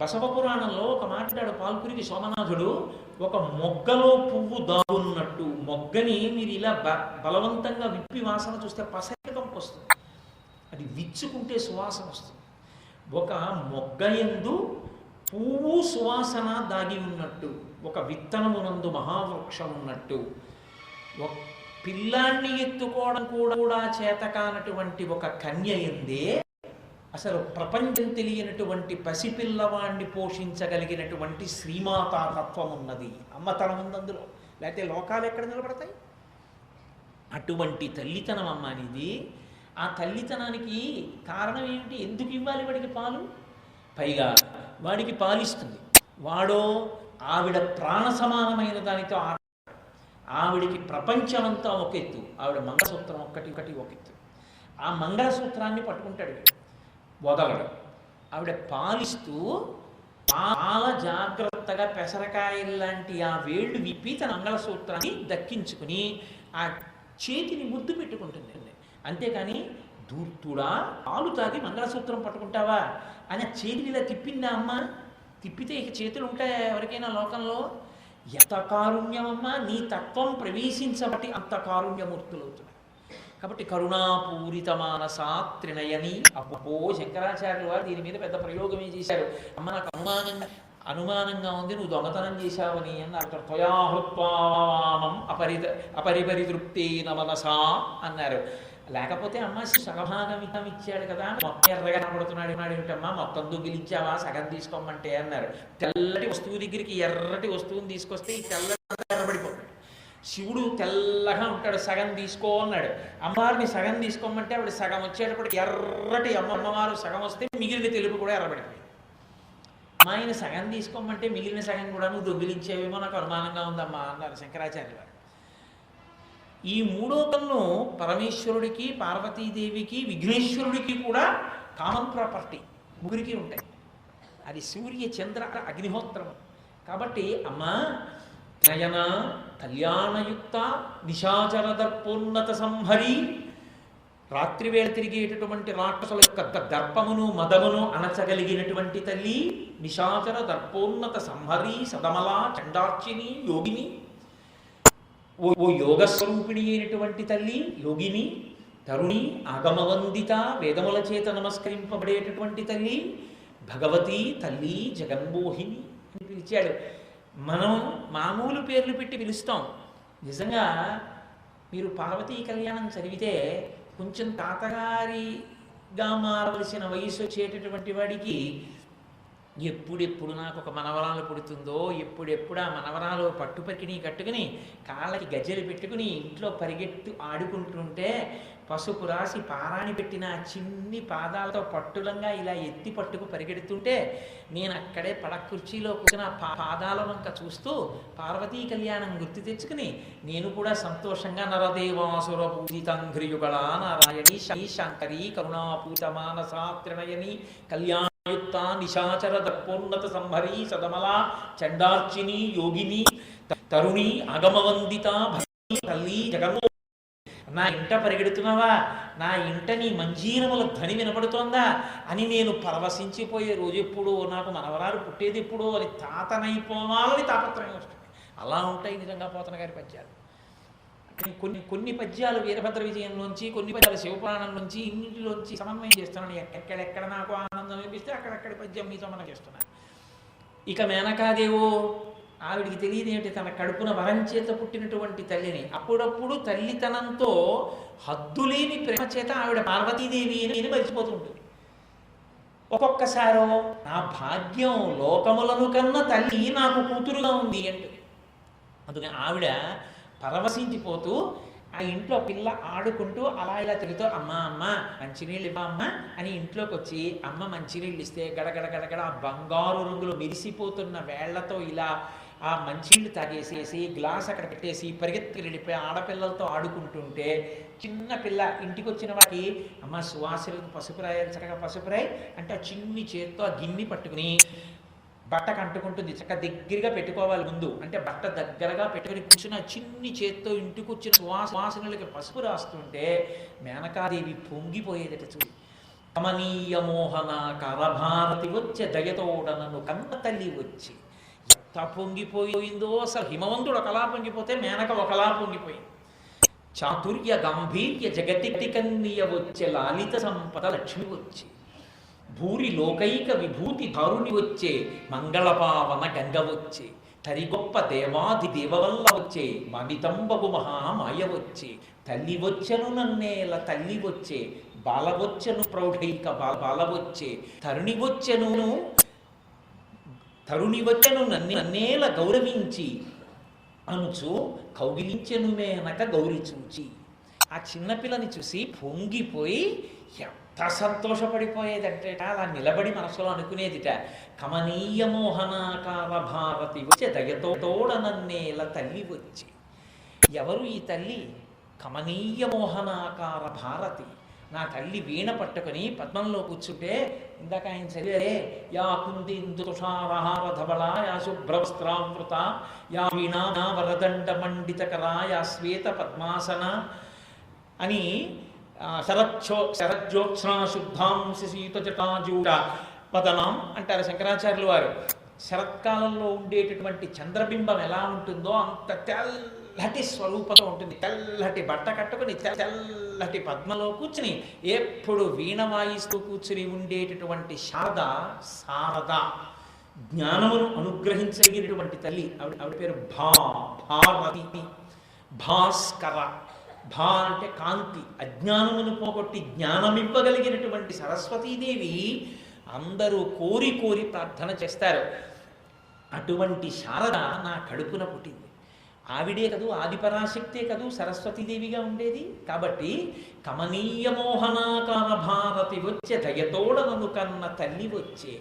బసవ పురాణంలో ఒక మాట్లాడు, పాల్కురికి సోమనాథుడు, ఒక మొగ్గలో పువ్వు దాగున్నట్టు. మొగ్గని మీరు ఇలా బలవంతంగా విప్పి వాసన చూస్తే పసరికంపు వస్తుంది, అది విచ్చుకుంటే సువాసన వస్తుంది. ఒక మొగ్గయందు పువ్వు సువాసన దాగి ఉన్నట్టు, ఒక విత్తనమునందు మహావృక్షం ఉన్నట్టు, ఒక పిల్లాన్ని ఎత్తుకోవడం కూడా చేతకానటువంటి ఒక కన్య ఎందే అసలు ప్రపంచం తెలియనటువంటి పసిపిల్లవాణ్ణి పోషించగలిగినటువంటి శ్రీమాతాతత్వం ఉన్నది. అమ్మతనం ఉంది అందులో, లేకపోతే లోకాలు ఎక్కడ నిలబడతాయి? అటువంటి తల్లితనం అమ్మ అనేది. ఆ తల్లితనానికి కారణం ఏమిటి? ఎందుకు ఇవ్వాలి వాడికి పాలు? పైగా వాడికి పాలిస్తుంది, వాడో ఆవిడ ప్రాణ సమానమైన దానితో ఆవిడికి ప్రపంచమంతా ఒక ఎత్తు, ఆవిడ మంగళసూత్రం ఒక్కటి ఒక ఎత్తు. ఆ మంగళసూత్రాన్ని పట్టుకుంటాడు, వదలడు. ఆవిడ పాలిస్తూ చాలా జాగ్రత్తగా పెసరకాయల్లాంటి ఆ వేళ్ళు విప్పి తన మంగళసూత్రాన్ని దక్కించుకుని ఆ చేతిని ముద్దు పెట్టుకుంటుంది. అంతేకాని దూర్తుడా పాలు తాగి మంగళసూత్రం పట్టుకుంటావా అని ఆ చేతిని ఇలా తిప్పిందా అమ్మ? తిప్పితే ఇక చేతులు ఉంటాయా ఎవరికైనా లోకంలో? ఎంత కారుణ్యమమ్మా! నీ తత్వం ప్రవేశించబట్టి అంత కారుణ్యమూర్తులవుతున్నాయి. కాబట్టి కరుణాపూరిత మానసా త్రినయని. అప్పో శంకరాచార్యులు వారు దీని మీద పెద్ద ప్రయోగమే చేశారు. అమ్మ నాకు అనుమానంగా ఉంది, నువ్వు దొంగతనం చేశావని అన్నారు. త్వయాహృత్వామం అపరిపరితృప్తేన మనసా అన్నారు. లేకపోతే అమ్మ సగభాగం ఇచ్చాడు కదా, మొత్తం ఎర్రగా కనబడుతున్నాడు ఏమిటమ్మా, మొత్తం దొంగిలించావా, సగం తీసుకోమంటే అన్నారు. తెల్లటి వస్తువు దగ్గరికి ఎర్రటి వస్తువుని తీసుకొస్తే ఈ తెల్లటి ఎర్రబడిపోతాడు. శివుడు తెల్లగా ఉంటాడు, సగం తీసుకో అన్నాడు. అమ్మవారిని సగం తీసుకోమంటే ఆవిడ సగం వచ్చేటప్పుడు ఎర్రటి అమ్మవారు సగం వస్తే మిగిలిన తెలుపు కూడా ఎర్రబడిపోయింది. మా ఆయన సగం తీసుకోమంటే మిగిలిన సగం కూడా నువ్వు దొంగిలించేవేమో నాకు అనుమానంగా ఉందమ్మా అన్నారు శంకరాచార్య గారు. ఈ మూడో కన్ను పరమేశ్వరుడికి, పార్వతీదేవికి, విఘ్నేశ్వరుడికి కూడా కామన్ ప్రాపర్టీ, ముగ్గురికి ఉంటాయి. అది సూర్య చంద్ర అగ్నిహోత్రం. కాబట్టి అమ్మా నయన కళ్యాణయుక్త నిశాచర దర్పోన్నత సంహరి, రాత్రివేళ తిరిగేటటువంటి రాక్షసుల యొక్క దర్పమును మదమును అణచగలిగినటువంటి తల్లి, నిశాచర దర్పోన్నత సంహరి, సదమల చండార్చిని యోగిని, ఓ యోగస్వరూపిణి అయినటువంటి తల్లి యోగిని, తరుణి ఆగమవందిత, వేదముల చేత నమస్కరింపబడేటటువంటి తల్లి, భగవతి తల్లి, జగన్మోహిని అని పిలిచాడు. మనం మామూలు పేర్లు పెట్టి పిలుస్తాం. నిజంగా మీరు పార్వతీ కళ్యాణం చదివితే కొంచెం తాతగారిగా మారవలసిన వయసు వచ్చేటటువంటి వాడికి ఎప్పుడెప్పుడు నాకు ఒక మనవరాలు పుడుతుందో, ఎప్పుడెప్పుడు ఆ మనవరాలు పట్టుపరికిని కట్టుకుని కాళ్ళకి గజ్జెలు పెట్టుకుని ఇంట్లో పరిగెత్తు ఆడుకుంటుంటే, పసుపు రాసి పారాణి పెట్టిన చిన్ని పాదాలతో పట్టులంగా ఇలా ఎత్తి పట్టుకు పరిగెడుతుంటే నేను అక్కడే కుర్చీలో కూర్చుని ఆ పాదాల వంక చూస్తూ పార్వతీ కళ్యాణం గుర్తు తెచ్చుకుని నేను కూడా సంతోషంగా నరదేవాసుర పూజితంఘ్రియుగళ నారాయణి శంకరి కరుణాపూత మానసా త్రినయని కళ్యాణయుక్త నిశాచర దర్పోన్నత సంహరి సదమల చండార్చిని యోగిని తరుణి ఆగమవందిత భక్తి తల్లి జగన్మో. నా ఇంట పరిగెడుతున్నావా, నా ఇంట నీ మంజీరముల ధ్వని వినపడుతోందా అని నేను పరవశించిపోయే రోజు ఎప్పుడో, నాకు మనవరాలు పుట్టేది ఎప్పుడో అని తాతనైపోవాలని తాపత్రయం వస్తుంది. అలా ఉంటాయి నిజంగా పోతన గారి పద్యాలు. కొన్ని పద్యాలు వీరభద్ర విజయంలోంచి, కొన్ని పద్యాలు శివపురాణం నుంచి, ఇన్నింటిలోంచి సమన్వయం చేస్తున్నాను. ఎక్కడెక్కడ నాకు ఆనందం అనిపిస్తే అక్కడక్కడి పద్యం మీతో మనం చేస్తున్నాను. ఇక మేనకాదేవో ఆవిడికి తెలియదు ఏమిటి, తన కడుపున వరం చేత పుట్టినటువంటి తల్లిని. అప్పుడప్పుడు తల్లితనంతో హద్దులేని ప్రేమ చేత ఆవిడ పార్వతీదేవి అని మర్చిపోతుంటుంది. ఒక్కొక్కసారో నా భాగ్యం లోకములను కన్న తల్లి నాకు కూతురుగా ఉంది అంటుంది. అందుకని ఆవిడ పరవశించిపోతూ ఆ ఇంట్లో పిల్ల ఆడుకుంటూ అలా ఇలా తిరుగుతూ అమ్మ అమ్మ మంచినీళ్ళు ఇవ్వ అమ్మ అని ఇంట్లోకి వచ్చి అమ్మ మంచినీళ్ళు ఇస్తే గడగడ గడగడ ఆ బంగారు రంగులో మెరిసిపోతున్న వేళ్లతో ఇలా ఆ మంచినీళ్ళు తాగేసేసి గ్లాస్ అక్కడ పెట్టేసి పరిగెత్తి వెళ్ళిపోయి ఆడపిల్లలతో ఆడుకుంటుంటే చిన్న పిల్ల ఇంటికి వచ్చిన వాడికి అమ్మ సువాసనకు పసుపు రాయాలి, చక్కగా పసుపు రాయి అంటే ఆ చిన్ని చేత్తో ఆ గిన్నె పట్టుకుని బట్టకు అంటుకుంటుంది, చక్కగా దగ్గరగా పెట్టుకోవాలి ముందు అంటే బట్ట దగ్గరగా పెట్టుకుని కూర్చుని ఆ చిన్ని చేత్తో ఇంటికి వచ్చిన సువాసనలకి పసుపు రాస్తుంటే మేనకాదేవి పొంగిపోయేదట. చూసి కమనీయ మోహన కరభారతి వచ్చే దయతోడనను కన్న తల్లి వచ్చి ఎంత పొంగిపోయిందో. అసలు హిమవంతుడు ఒకలా పొంగిపోతే మేనక ఒకలా పొంగిపోయింది. చాతుర్య గాంభీర్య జగతి కన్య వచ్చే లాలిత సంపద లక్ష్మి వచ్చి భూరి లోకైక విభూతి దారుని వచ్చే మంగళపావన గంగ వచ్చే తరి గొప్ప దేవాది దేవవల్ల వచ్చే మమితంబగు మహామాయ వచ్చే తల్లి వచ్చను నన్నేల తల్లి వచ్చే బాల వచ్చను ప్రౌఢైక బాల వచ్చే తరుణి వచ్చను నన్నేల గౌరవించి అనుచు కౌగిలించెను మేనక గౌరి చూచి. ఆ చిన్నపిల్లని చూసి పొంగిపోయి ఎంత సంతోషపడిపోయేదంటే అలా నిలబడి మనసులో అనుకునేదిట. కమనీయ మోహనాకార భారతి వచ్చే దయతోడనన్నేల తల్లి వచ్చి. ఎవరు ఈ తల్లి? కమనీయ మోహనాకార భారతి. నా తల్లి వీణ పట్టుకుని పద్మంలో కూర్చుంటే ఇందాక ఆయన చదివే యా కుందిందు తుషారహారధవళ యా శుభ్రవస్త్రావృత యా వీణా వరదండ మండితకరా యా శ్వేత పద్మాసన అని శరజ్యోత్స్నా శుద్ధాంశ శీతజటాజూట పదనాం అంటారు శంకరాచార్యులు వారు. శరత్కాలంలో ఉండేటటువంటి చంద్రబింబం ఎలా ఉంటుందో అంత తెల్లటి స్వరూపంతో ఉంటుంది. తెల్లటి బట్ట కట్టుకుని తెల్లటి పద్మలో కూర్చుని ఎప్పుడు వీణ వాయిస్తూ కూర్చుని ఉండేటటువంటి శారద జ్ఞానమును అనుగ్రహించగలిగినటువంటి తల్లి. ఆవిడ పేరు భారతి భాస్కర. భా అంటే కాంతి, అజ్ఞానమును పోగొట్టి జ్ఞానమివ్వగలిగినటువంటి సరస్వతీదేవి అందరూ కోరి కోరి ప్రార్థన చేస్తారు. అటువంటి శారద నా కడుపున పుట్టింది. ఆవిడే కదూ ఆదిపరాశక్తే కదూ సరస్వతీదేవిగా ఉండేది. కాబట్టి కమనీయ మోహనాకార భారతి వచ్చే దయతోడనను కన్న తల్లి వచ్చే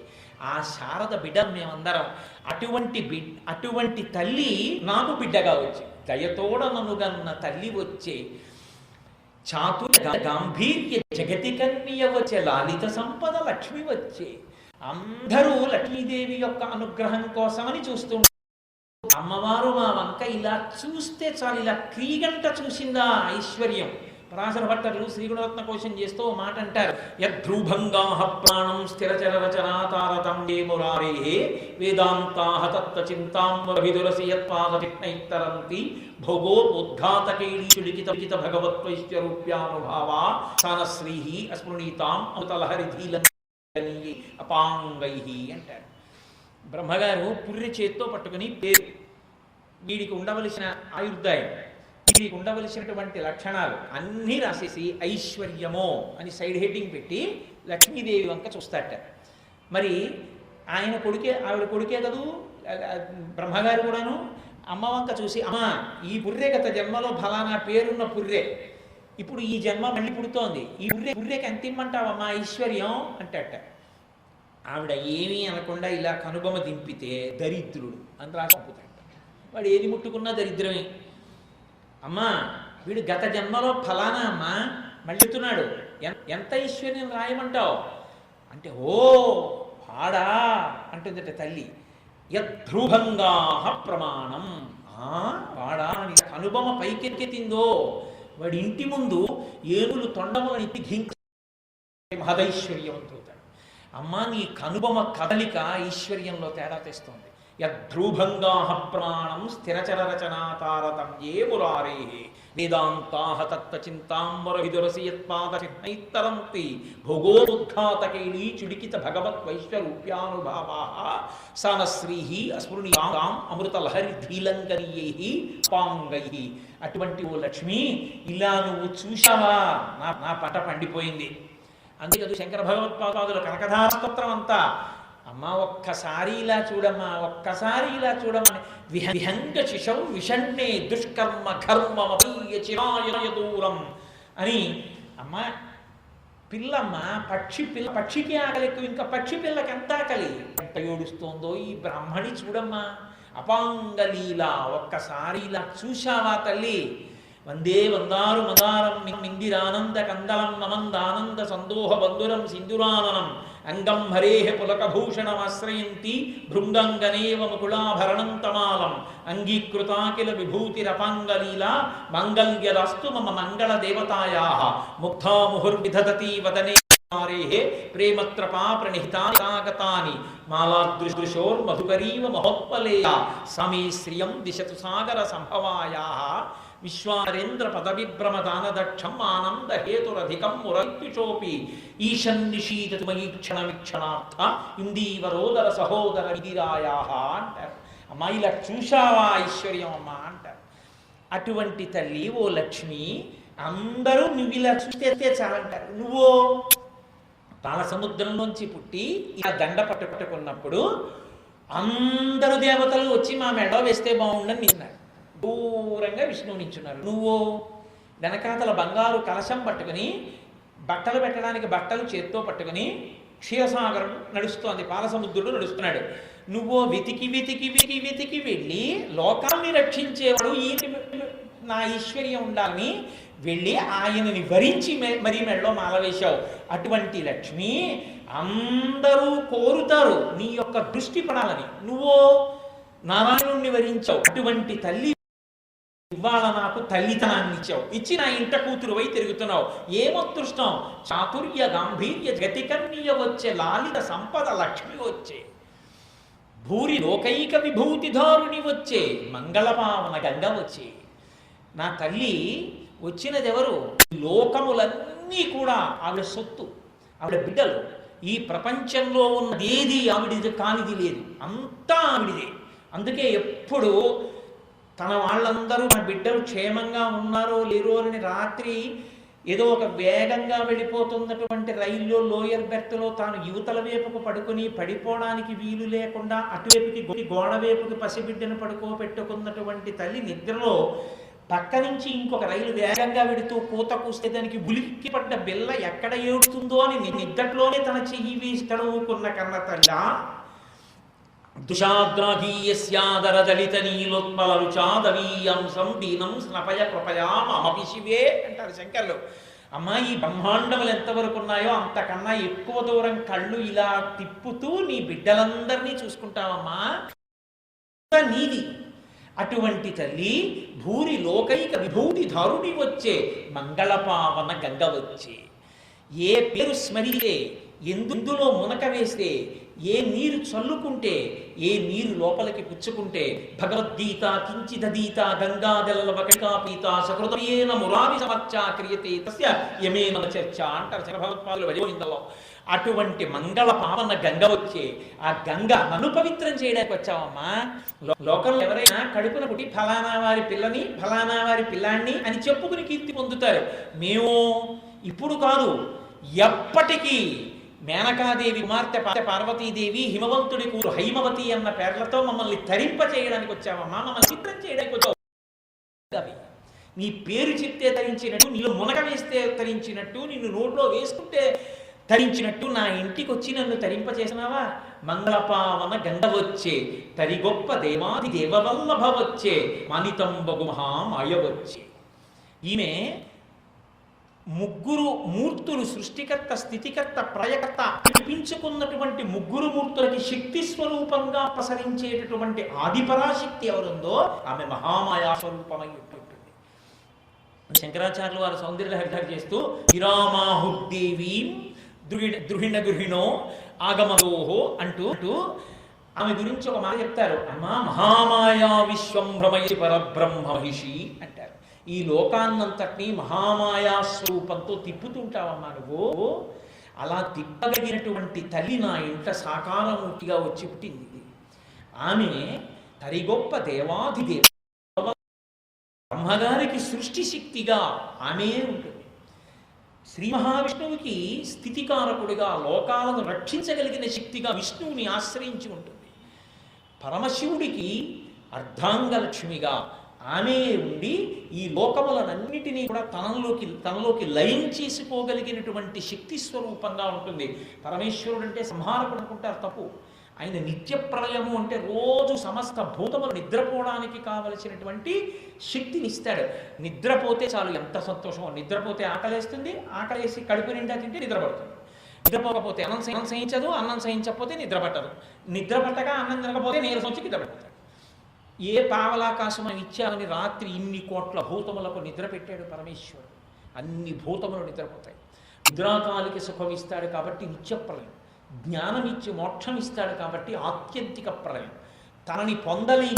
ఆ శారద బిడ్డ మేమందరం. అటువంటి తల్లి నాకు బిడ్డగా వచ్చి దయతోడననుగన్న తల్లి వచ్చే చాతుర్య గాంభీర్య జగతి కన్య వచ్చే లాలిత సంపద లక్ష్మి వచ్చే. అందరూ లక్ష్మీదేవి యొక్క అనుగ్రహం కోసమని చూస్తూ అమ్మవారు మా వంక ఇలా చూస్తే చాలు, ఇలా క్రీగంట చూసిందా ఐశ్వర్యం. పరాశర భట్టరు శ్రీగుణరత్న కోశం చేస్తూ మాట అంటారు, యద్రూభంగా ప్రాణం స్థిరచరవచనాతారతండే మురారే వేదాంతాహ తత్వచింతాంబరవిదురసి యత్పాదచిహ్నైత్తరంతి భోగోద్ఘాతకైలీచులికిత భగవత్వైశ్వరూప్యానుభావా సానశ్రీ అస్మృణీతాం అమృతలహరిధీలీ అపాంగై అంటారు. బ్రహ్మగారు పుర్రె చేత్తో పట్టుకుని పేరు, వీడికి ఉండవలసిన ఆయుర్దాయం, వీడికి ఉండవలసినటువంటి లక్షణాలు అన్నీ రాసేసి ఐశ్వర్యమో అని సైడ్ హెడ్డింగ్ పెట్టి లక్ష్మీదేవి వంక చూస్తాట. మరి ఆయన కొడుకే, ఆవిడ కొడుకే కదూ బ్రహ్మగారు కూడాను. అమ్మ వంక చూసి, అమ్మ ఈ పుర్రె గత జన్మలో ఫలానా పేరున్న పుర్రె, ఇప్పుడు ఈ జన్మ మళ్ళీ పుడుతోంది, ఈ పుర్రెకి ఎంత ఇమ్మంటావమ్మా ఐశ్వర్యం అంటట. ఆవిడ ఏమీ అనకుండా ఇలా కనుబొమ దింపితే దరిద్రుడు అని రాసి పంపుతాడు. వాడు ఏది ముట్టుకున్నా దరిద్రమే. అమ్మా వీడు గత జన్మలో ఫలానా అమ్మ మళ్ళీతున్నాడు, ఎంత ఐశ్వర్యం రాయమంటావు అంటే, ఓ వాడా అంటుందట తల్లి. యద్ధ్రుభంగా ప్రమాణం. వాడా అని కనుబొమ పైకెత్తిందో వాడి ఇంటి ముందు ఏనుగులు తొండములను ఎత్తి ఘింక మహదైశ్వర్యవంతుతాడు. అమ్మా నీ కనుబొమ కదలిక ఐశ్వర్యంలో తేడా తెస్తుంది. యద్ధ్రుభంగాః ప్రాణం స్థిరచరరచనా తారతమ్యే మురారేః వేదాంతాః తత్వచింతాంబరవిదురసి యత్పాదచిహ్నైత్తరంతి భోగోద్ఘాతకైలీ చుడికిత భగవద్వైశ్వరూప్యానుభావాః సానశ్రీః అస్మృణీయాం అమృతలహరి ధీలంకరీయైః పాంగైః. అటువంటి ఓ లక్ష్మి, ఇలా నువ్వు చూశావా? నా పంట పండిపోయింది. అందుకే శంకర భగవత్పాదుల కనకధార స్తోత్రం అంతా, అమ్మ ఒక్కసారి ఇలా చూడమ్మా, ఒక్కసారి ఇలా చూడమ్మని విహంగ శిశౌ విషణ్ణే దుష్కర్మ ఘర్మమపీయ చిరాయ దూరం అని. అమ్మ పిల్లమ్మ, పక్షికి ఆకలి ఎక్కువ, ఇంకా పక్షి పిల్లకి ఎంత ఆకలి, ఎంత ఏడుస్తోందో ఈ బ్రాహ్మణి చూడమ్మా. అపాంగలీల, ఒక్కసారి ఇలా చూశావా తల్లి? వందే వందారు మదారం మిందిరానంద కందలం నమందానంద సందోహ బంధురం సింధురాననం అంగం హరేహ పులకభూషణమాశ్రయంతి భృంగంగనేవ ముకుళాభరణం తమాలం అంగీకృతాకిల విభూతిరపాంగలీల మంగళ్యదాస్తు మమ మంగళ దేవతాయాః ముగ్ధా ముహుర్విదధతి వదనే ప్రేమత్రపా ప్రణిహితాగతాని మాలాదృశోర్మధుకరీవ మహోత్పలేయ సమీ శ్రియం దిశతు సాగర సంభవాయాః విశ్వారేంద్ర పదవిభ్రమదానదక్షం ఆనంద హేతురధికం మురైత్యుచోపి ఈశన్నిషీదతు మయీక్షణమిక్షణార్థ ఇందీవరోదర సహోదర విధిరాయాః అంటారు. అమ్మా ఇలా చూశావా ఐశ్వర్యం అమ్మా అంటారు. అటువంటి తల్లి ఓ లక్ష్మి, అందరూ నువ్వు ఇలా చూస్తే చాలంటారు. నువ్వు పాల సముద్రంలోంచి పుట్టి ఇలా దండ పట్టుకున్నప్పుడు అందరూ దేవతలు వచ్చి మా మెడ వేస్తే బాగుండని నిన్నారు. దూరంగా విష్ణువు నించున్నారు. నువ్వు వెనకాతల బంగారు కలశం పట్టుకుని, బట్టలు పెట్టడానికి బట్టలు చేత్తో పట్టుకుని క్షీరసాగరం నడుస్తోంది, పాలసముద్రుడు నడుస్తున్నాడు. నువ్వు వెతికి వెతికి వెతికి వెతికి వెళ్ళి లోకాన్ని రక్షించేవాడు ఈ నా ఐశ్వర్యం ఉండాలని వెళ్ళి ఆయనని వరించి మరీ మెడలో మాల వేశావు. అటువంటి లక్ష్మి అందరూ కోరుతారు నీ యొక్క దృష్టి పడాలని, నువ్వు నారాయణుణ్ణి వరించావు. అటువంటి తల్లి ఇవాళ నాకు తల్లితనాన్ని ఇచ్చావు, ఇచ్చి నా ఇంట కూతురువై తిరుగుతున్నావు. ఏమొదృష్టం! చాతుర్య గాంభీర్య గతికన్య వచ్చే, లాలిత సంపద లక్ష్మి వచ్చే, భూరి లోకైక విభూతిధారుని వచ్చే, మంగళపావన గంగ వచ్చే. నా తల్లి వచ్చినదెవరు? లోకములన్నీ కూడా ఆవిడ సొత్తు, ఆవిడ బిడ్డలు. ఈ ప్రపంచంలో ఉన్నదేది ఆవిడిది కానిది లేదు, అంతా ఆవిడిదే. అందుకే ఎప్పుడు తన వాళ్ళందరూ మన బిడ్డలు క్షేమంగా ఉన్నారో లేరో అని రాత్రి ఏదో ఒక వేగంగా వెళ్ళిపోతున్నటువంటి రైల్లో లోయర్ బెర్త్లో తాను యువతల వైపుకు పడుకుని పడిపోవడానికి వీలు లేకుండా అటువైపుకి గోడ వైపుకి పసిబిడ్డను పడుకోబెట్టుకున్నటువంటి తల్లి నిద్రలో పక్క నుంచి ఇంకొక రైలు వేగంగా వెడుతూ కూత కూస్తే దానికి ఉలిక్కి పడ్డ బిల్ల ఎక్కడ ఏడుతుందో అని నిద్దట్లోనే తన చెయ్యి వేసి తడువుకున్న కన్న తల్ల దుషాద్రాఘీయస్యాదరదలిత నీలోత్పల రుచాదవీయంసం దీనం స్నపయ కృపయా మమపి శివే అంటారు శంకర్లు. అమ్మా ఈ బ్రహ్మాండములు ఎంతవరకు ఉన్నాయో అంతకన్నా ఎక్కువ దూరం కళ్ళు ఇలా తిప్పుతూ నీ బిడ్డలందరినీ చూసుకుంటావమ్మా, నీది. అటువంటి తల్లి భూరి లోకైక విభూతి ధారుడి వచ్చే, మంగళపావన గంగ వచ్చే. ఏ పేరు స్మరిస్తే, ఎందులో మునక వేస్తే, ఏ నీరు చల్లుకుంటే, ఏ నీరు లోపలికి పుచ్చుకుంటే, భగవద్గీత కించిదీత గంగాదల్లవకటికాపీత సకృతయేన మురారి సమర్చా క్రియతే తస్య యమేన చర్చ అంటారు భగవత్పాదులు వజోనిందలో. అటువంటి మంగళ పావన గంగ వచ్చే, ఆ గంగ నన్ను పవిత్రం చేయడానికి వచ్చావమ్మా. లోకంలో ఎవరైనా కడుపున పుట్టి ఫలానా వారి పిల్లని ఫలానా వారి పిల్లాన్ని అని చెప్పుకుని కీర్తి పొందుతారు. మేము ఇప్పుడు కాదు, ఎప్పటికీ మేనకాదేవి కుమార్తె పార్వతీదేవి, హిమవంతుడి కూతురు హైమవతి అన్న పేర్లతో మమ్మల్ని తరింప చేయడానికి వచ్చావమ్మా, మమ్మల్ని చిత్రం చేయడానికి వచ్చావు. నీ పేరు చెప్తే తరించినట్టు, నీళ్ళు మునక వేస్తే తరించినట్టు, నిన్ను నోట్లో వేసుకుంటే తరించినట్టు నా ఇంటికి వచ్చి నన్ను తరింప చేసినావా. మంగళపావన గంగ వచ్చే, తరి గొప్ప దేవాది దేవవల్లభ వచ్చే, మానితంబగు మహామాయ వచ్చే. ఈమె ముగ్గురు మూర్తులు, సృష్టికర్త స్థితికర్త ప్రళయకర్త అనిపించుకున్నటువంటి ముగ్గురు మూర్తులకి శక్తి స్వరూపంగా ప్రసరించేటటువంటి ఆదిపరాశక్తి ఎవరుందో ఆమె మహామాయా స్వరూపమై ఉంటుంది. శంకరాచార్యులు వారు సౌందర్యలహరి చేస్తూ విరామాహుర్దేవీం ద్రుహిణ గృహిణో ఆగమదోహో అంటూ ఆమె గురించి ఒక మాట చెప్తారు, అమ్మా మహామాయా విశ్వం భ్రమయసి పరబ్రహ్మ మహిషి అంటారు. ఈ లోకాన్నంతటినీ మహామాయా స్వరూపంతో తిప్పుతుంటావమ్మా నువ్వు. అలా తిప్పగలిగినటువంటి తల్లి నా ఇంట సాకారమూర్తిగా వచ్చి పుట్టింది. ఆమె తరిగొప్ప దేవాదిదేవ బ్రహ్మగారికి సృష్టి శక్తిగా ఆమె ఉంటుంది. శ్రీ మహావిష్ణువుకి స్థితికారకుడిగా లోకాలను రక్షించగలిగిన శక్తిగా విష్ణువుని ఆశ్రయించి ఉంటుంది. పరమశివుడికి అర్ధాంగలక్ష్మిగా ఆమె ఉండి ఈ లోకములనన్నిటినీ కూడా తనలోకి లయం చేసుకోగలిగినటువంటి శక్తి స్వరూపంగా ఉంటుంది. పరమేశ్వరుడు అంటే సంహారకుడు అనుకుంటారు, తప్పు. ఆయన నిత్య ప్రళయము అంటే రోజు సమస్త భూతములు నిద్రపోవడానికి కావలసినటువంటి శక్తిని ఇస్తాడు. నిద్రపోతే చాలు ఎంత సంతోషమో. నిద్రపోతే ఆకలేస్తుంది, ఆకలేసి కడుపు నిండా తింటే నిద్రపడుతుంది. నిద్రపోకపోతే అన్నం సహించదు, అన్నం సహించకపోతే నిద్ర పట్టదు, నిద్ర పట్టగా అన్నం తినకపోతే నీరసం వచ్చి నిద్రపడతాడు. ఏ పావలాకాశం ఇచ్చామని రాత్రి ఇన్ని కోట్ల భూతములకు నిద్ర పెట్టాడు పరమేశ్వరుడు. అన్ని భూతములు నిద్రపోతాయి. నిద్రాకాలికి సుఖం ఇస్తాడు కాబట్టి నిత్య ప్రళయం. జ్ఞానం ఇచ్చి మోక్షం ఇస్తాడు కాబట్టి ఆత్యంతిక ప్రళయం. తనని పొందలే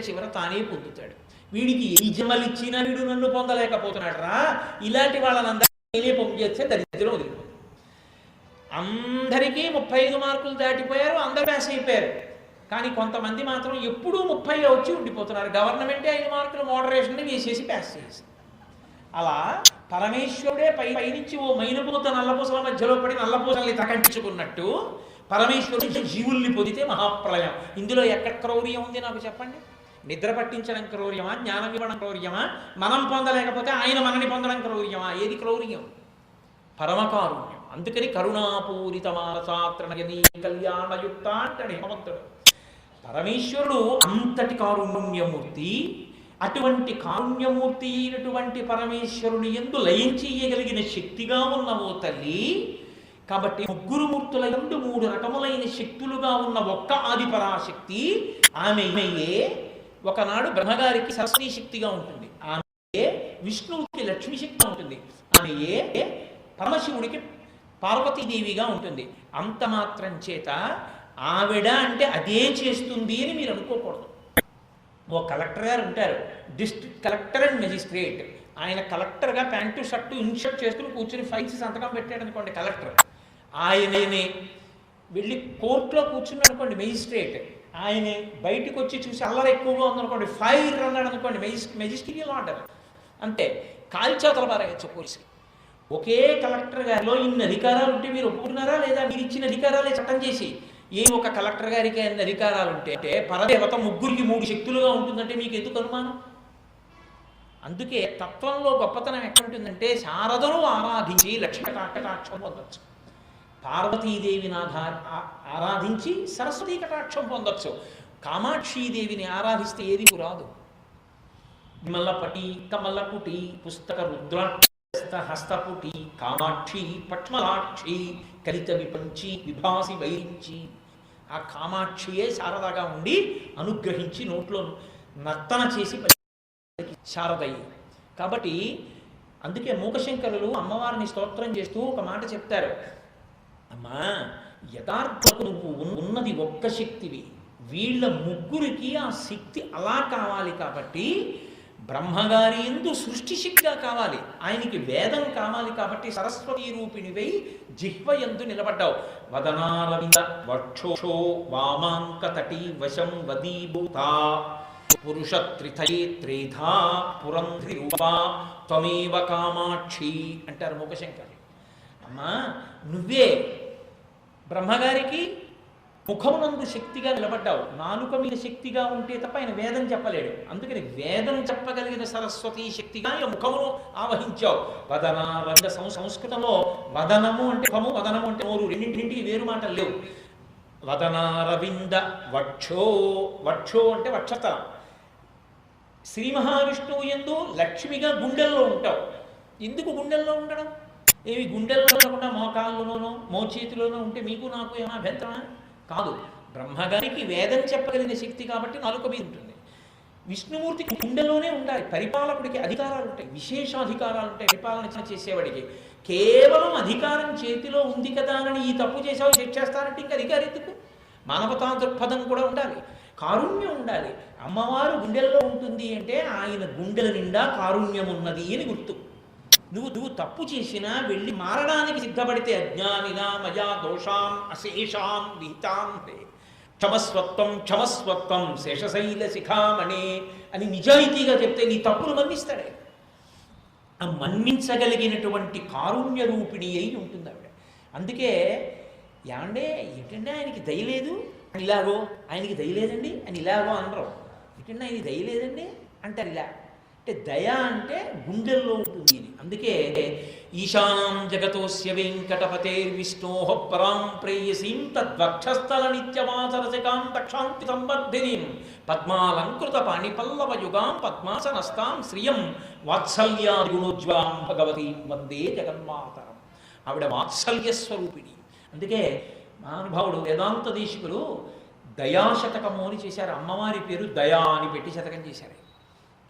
చివర తానే పొందుతాడు. వీడికి ఏ జన్మలిచ్చినా వీడు నన్ను పొందలేకపోతున్నాడు రా, ఇలాంటి వాళ్ళనందరినీ పొందేస్తే దరిద్రం వదిలిపోతుంది. అందరికీ 35 మార్కులు దాటిపోయారు, అందరూ పాస్ అయిపోయారు. కానీ కొంతమంది మాత్రం ఎప్పుడూ 30 వచ్చి ఉండిపోతున్నారు. గవర్నమెంటే 5 మార్కులు మోడరేషన్ వేసేసి పాస్ చేసి. అలా పరమేశ్వరుడే పైనుంచి ఓ మైనపూత నల్లపూసల మధ్యలో పడి నల్లపూసల్ని తకంచుకున్నట్టు పరమేశ్వరుడు జీవుల్ని పొందితే మహాప్రళయం. ఇందులో ఎక్కడ క్రౌర్యం ఉంది నాకు చెప్పండి? నిద్ర పట్టించడం క్రౌర్యమా, జ్ఞానం ఇవ్వడం క్రౌర్యమా, మనం పొందలేకపోతే ఆయన మనని పొందడం క్రౌర్యమా? ఏది క్రౌర్యం? పరమకారుణ్యం. అందుకని కరుణాపూరిత మానసాత్రణయనీ కళ్యాణయుక్త అంటాడు హేమవంతుడు. పరమేశ్వరుడు అంతటి కారుణ్యమూర్తి. అటువంటి కారుణ్యమూర్తి అయినటువంటి పరమేశ్వరుని యందు లయం చేయగలిగిన శక్తిగా ఉన్నవో తల్లి. కాబట్టి ముగ్గురు మూర్తుల యందు 3 రకములైన శక్తులుగా ఉన్న ఒక్క ఆదిపరాశక్తి ఆమెయే. ఒకనాడు బ్రహ్మగారికి సరస్వతీ శక్తిగా ఉంటుంది, ఆమెయే విష్ణువుకి లక్ష్మీ శక్తిగా ఉంటుంది, ఆమెయే పరమశివుడికి పార్వతీదేవిగా ఉంటుంది. అంత మాత్రం చేత ఆవిడ అంటే అదే చేస్తుంది అని మీరు అనుకోకూడదు. ఓ కలెక్టర్ గారు ఉంటారు, డిస్ట్రిక్ట్ కలెక్టర్ అండ్ మెజిస్ట్రేట్. ఆయన కలెక్టర్గా ప్యాంటు షర్టు ఇన్షర్ట్ చేసుకుని కూర్చుని ఫైల్స్ సంతకం పెట్టాడు అనుకోండి కలెక్టర్. ఆయనే వెళ్ళి కోర్టులో కూర్చుని అనుకోండి మెజిస్ట్రేట్. ఆయనే బయటకు వచ్చి చూసి అల్లరి ఎక్కువగా ఉందనుకోండి ఫైర్ అన్నాడు అనుకోండి మెజిస్ట్రియల్ ఆర్డర్. అంటే కాల్చేతల పారేయచ్చు పోలీసులు. ఒకే కలెక్టర్ గారిలో ఇన్ని అధికారాలు ఉంటే మీరు ఒప్పుకున్నారా లేదా? మీరు ఇచ్చిన అధికారాలే చట్టం చేసి ఒక కలెక్టర్ గారికి అన్ని అధికారాలు ఉంటే పరదేవత ముగ్గురికి 3 శక్తులుగా ఉంటుందంటే మీకు ఎందుకు అనుమానం? అందుకే తత్వంలో గొప్పతనం ఎక్కడుంటుందంటే శారదను ఆరాధించి లక్ష్మీ కటాక్షం పొందొచ్చు, పార్వతీదేవిని ఆరాధించి సరస్వతీ కటాక్షం పొందొచ్చు. కామాక్షీదేవిని ఆరాధిస్తే ఏది రాదు. విమలపటి కమలపుటి పుస్తక రుద్రాక్ష హస్తపుటి కామాక్షి పట్మలాక్షి కలిత విపంచి విభాసి వైరించి. ఆ కామాక్షియే శారదగా ఉండి అనుగ్రహించి నోట్లో నర్తన చేసి శారదయ్యి. కాబట్టి అందుకే మూకశంకరులు అమ్మవారిని స్తోత్రం చేస్తూ ఒక మాట చెప్తారు, అమ్మా యథార్థకు నువ్వు ఉన్నది ఒక్క శక్తివి, వీళ్ళ ముగ్గురికి ఆ శక్తి అలా కావాలి. కాబట్టి బ్రహ్మగారి యందు సృష్టి శక్తిగా కావాలి, ఆయనకి వేదం కావాలి. కాబట్టి సరస్వతీ రూపిణివై జిహ్వ యందు నిలబడ్డావు. వదనారవింద వక్షో వామాంక తటి వశం వదీభూత పురుష త్రిథయే త్రేధా పురంధ్రి రూపా త్వమేవ కామాక్షి అంటారు మూకశంకరి. అమ్మా నువ్వే బ్రహ్మగారికి ముఖమునందు శక్తిగా నిలబడ్డావు. నాలుక మీద శక్తిగా ఉంటే తప్ప ఆయన వేదం చెప్పలేడు. అందుకని వేదం చెప్పగలిగిన సరస్వతీ శక్తిగా ముఖమును ఆవహించావు. వదనారవింద సంస్కృతంలో వదనము అంటే ముఖము, వదనము అంటే నోరు, రెండింటికి వేరు మాటలు లేవు. వదనారవింద వక్షో, వక్షో అంటే వక్షస్థలం. శ్రీ మహావిష్ణువు యందు లక్ష్మిగా గుండెల్లో ఉంటావు. ఎందుకు గుండెల్లో ఉండడం? ఏవి గుండెల్లో ఉండకుండా మోకాళ్ళలోనో మోచేతిలోనో ఉంటే మీకు నాకు ఏమైనా అభ్యంతరమా? కాదు. బ్రహ్మగారికి వేదం చెప్పగలిగిన శక్తి కాబట్టి నాలుక మీద ఉంటుంది. విష్ణుమూర్తికి గుండెలోనే ఉండాలి. పరిపాలకుడికి అధికారాలు ఉంటాయి, విశేషాధికారాలు ఉంటాయి. పరిపాలన చేసేవాడికి కేవలం అధికారం చేతిలో ఉంది కదా అని ఈ తప్పు చేసావు శిక్షేస్తానంటే ఇంకా అధికారం ఎందుకు? మానవతా దృక్పథం కూడా ఉండాలి, కారుణ్యం ఉండాలి. అమ్మవారు గుండెల్లో ఉంటుంది అంటే ఆయన గుండెల నిండా కారుణ్యం ఉన్నది అని గుర్తు. నువ్వు తప్పు చేసినా వెళ్ళి మారడానికి సిద్ధపడితే అజ్ఞానినా మయా దోషాం అశేషాం విహితాం క్షమస్వత్వం క్షమస్వత్వం శేషశైల శిఖామణే అని నిజాయితీగా చెప్తే నీ తప్పులు మన్నిస్తాడే. ఆ మన్నించగలిగినటువంటి కారుణ్య రూపిణి అయి ఉంటుంది ఆవిడ. అందుకే ఏమండే ఏంటంటే ఆయనకి దయలేదు అని ఇలాగో, ఆయనకి దయలేదండి అని ఇలాగో అనరు. ఏంటంటే ఆయనకి దయలేదండి అంటారు ఇలా. అంటే దయ అంటే గుండెల్లో ఉంటుంది అని. అందుకే ఈశానాం జగతోస్య వెంకటపతేర్విష్ణోః పరాం ప్రేయసీం తద్వక్షస్థల నిత్యమాసరసికాం తక్షాంతి సంవర్ధినీం పద్మాలంకృత పాణిపల్లవయుగాం పద్మాసనస్తాం శ్రియం వాత్సల్యాగుణోజ్వలాం భగవతీం వందే జగన్మాతరం. ఆవిడ వాత్సల్య స్వరూపిణి. అందుకే మహానుభావుడు వేదాంత దేశికులు దయాశతకము అని చేశారు. అమ్మవారి పేరు దయా అని పెట్టి శతకం చేశారు.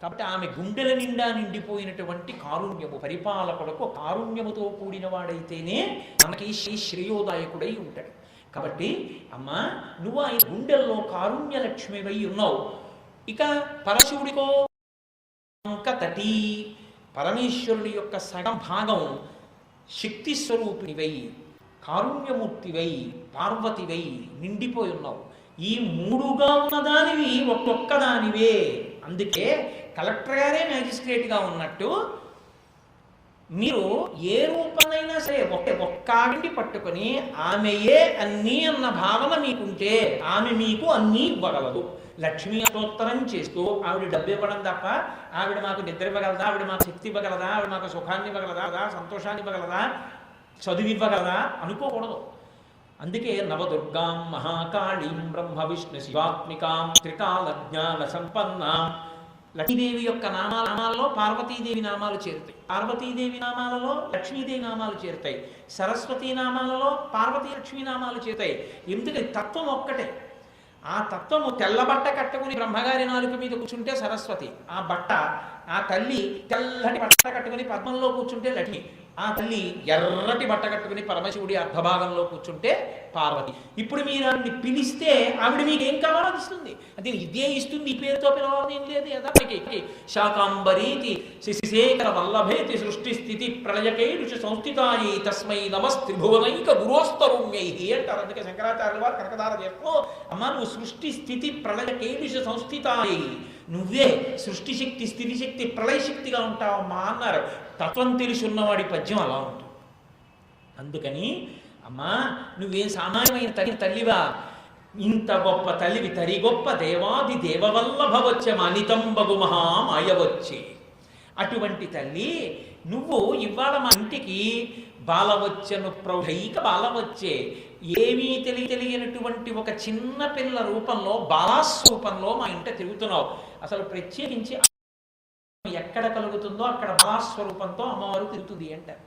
కాబట్టి ఆమె గుండెల నిండా నిండిపోయినటువంటి కారుణ్యము, పరిపాలకులకు కారుణ్యముతో కూడిన వాడైతేనే మనకి శ్రేయోదాయకుడై ఉంటాడు. కాబట్టి అమ్మా నువ్వు ఆయన గుండెల్లో కారుణ్య లక్ష్మివై ఉన్నావు. ఇక పరశివుడికో తటి పరమేశ్వరుడి యొక్క సగం భాగం శక్తి స్వరూపిణివై కారుణ్యమూర్తివై పార్వతివై నిండిపోయి ఉన్నావు. ఈ మూడుగా ఉన్నదానివి ఒక్కొక్కదానివే. అందుకే కలెక్టర్ గారే మ్యాజిస్ట్రేట్గా ఉన్నట్టు మీరు ఏ రూపానైనా సరే ఒక్కావింటి పట్టుకొని ఆమెయే అన్నీ అన్న భావన మీకుంటే ఆమె మీకు అన్నీ ఇవ్వగలదు. లక్ష్మీ స్తోత్రం చేస్తూ ఆవిడ డబ్బు ఇవ్వడం తప్ప ఆవిడ మాకు నిద్ర ఇవ్వగలదా, ఆవిడ మాకు శక్తి ఇవ్వగలదా, ఆవిడ మాకు సుఖాన్ని ఇవ్వగలదా, సంతోషాన్ని ఇవ్వగలదా, చదువు ఇవ్వగలదా అనుకోకూడదు. అందుకే నవదుర్గాం మహాకాళీం బ్రహ్మ విష్ణు శివాత్మికాం త్రికాల జ్ఞాన సంపన్నాం. లక్ష్మీదేవి యొక్క నామాలలో పార్వతీదేవి నామాలు చేరుతాయి, పార్వతీదేవి నామాలలో లక్ష్మీదేవి నామాలు చేరుతాయి, సరస్వతీ నామాలలో పార్వతీ లక్ష్మీ నామాలు చేరుతాయి. ఎందుకంటే తత్వం ఒక్కటే. ఆ తత్వము తెల్ల బట్ట కట్టుకుని బ్రహ్మగారి నాలుక మీద కూర్చుంటే సరస్వతి, ఆ తల్లి తెల్లటి బట్ట కట్టుకుని పద్మంలో కూర్చుంటే లక్ష్మి, ఆ తల్లి ఎర్రటి బట్ట కట్టుకుని పరమశివుడి అర్ధభాగంలో కూర్చుంటే పార్వతి. ఇప్పుడు మీరు ఆవిడని పిలిస్తే ఆవిడ మీకు ఏం కావాలో ఇస్తుంది. అది ఇదే ఇస్తుంది, ఈ పేరుతో పిలవాలని ఏం లేదు కదా. శాకాంబరీతి శశిశేఖర వల్లభేతి సృష్టి స్థితి ప్రళయకైరుష సంస్థితాయై తస్మై నమస్త్రిభువనైక గురోస్తరుణ్యై అంటారు. అందుకే శంకరాచార్యుల వారు కనకదార చేస్తూ అమ్మ నువ్వు సృష్టి స్థితి ప్రళయకైరుష సంస్థితాయై, నువ్వే సృష్టి శక్తి స్థితి శక్తి ప్రళయ శక్తిగా ఉంటావమ్మా అన్నారు. తత్వం తెలిసి ఉన్నవాడి పద్యం అలా ఉంటుంది. అందుకని అమ్మా నువ్వేం సామాన్యమైన తల్లివా, ఇంత గొప్ప తల్లివి, తరి గొప్ప దేవాది దేవవల్లభవచ్చే అనితంబగు మహామాయవచ్చే. అటువంటి తల్లి నువ్వు ఇవాళ మా ఇంటికి బాలవచ్చను ప్రౌఢైక బాలవచ్చే, ఏమీ తెలియనటువంటి ఒక చిన్న పిల్ల రూపంలో బాలాస్వరూపంలో మా ఇంట తిరుగుతున్నావు. అసలు ప్రత్యేకించి ఎక్కడ కలుగుతుందో అక్కడ బాలాస్వరూపంతో అమ్మవారు తిరుగుతుంది అంటారు.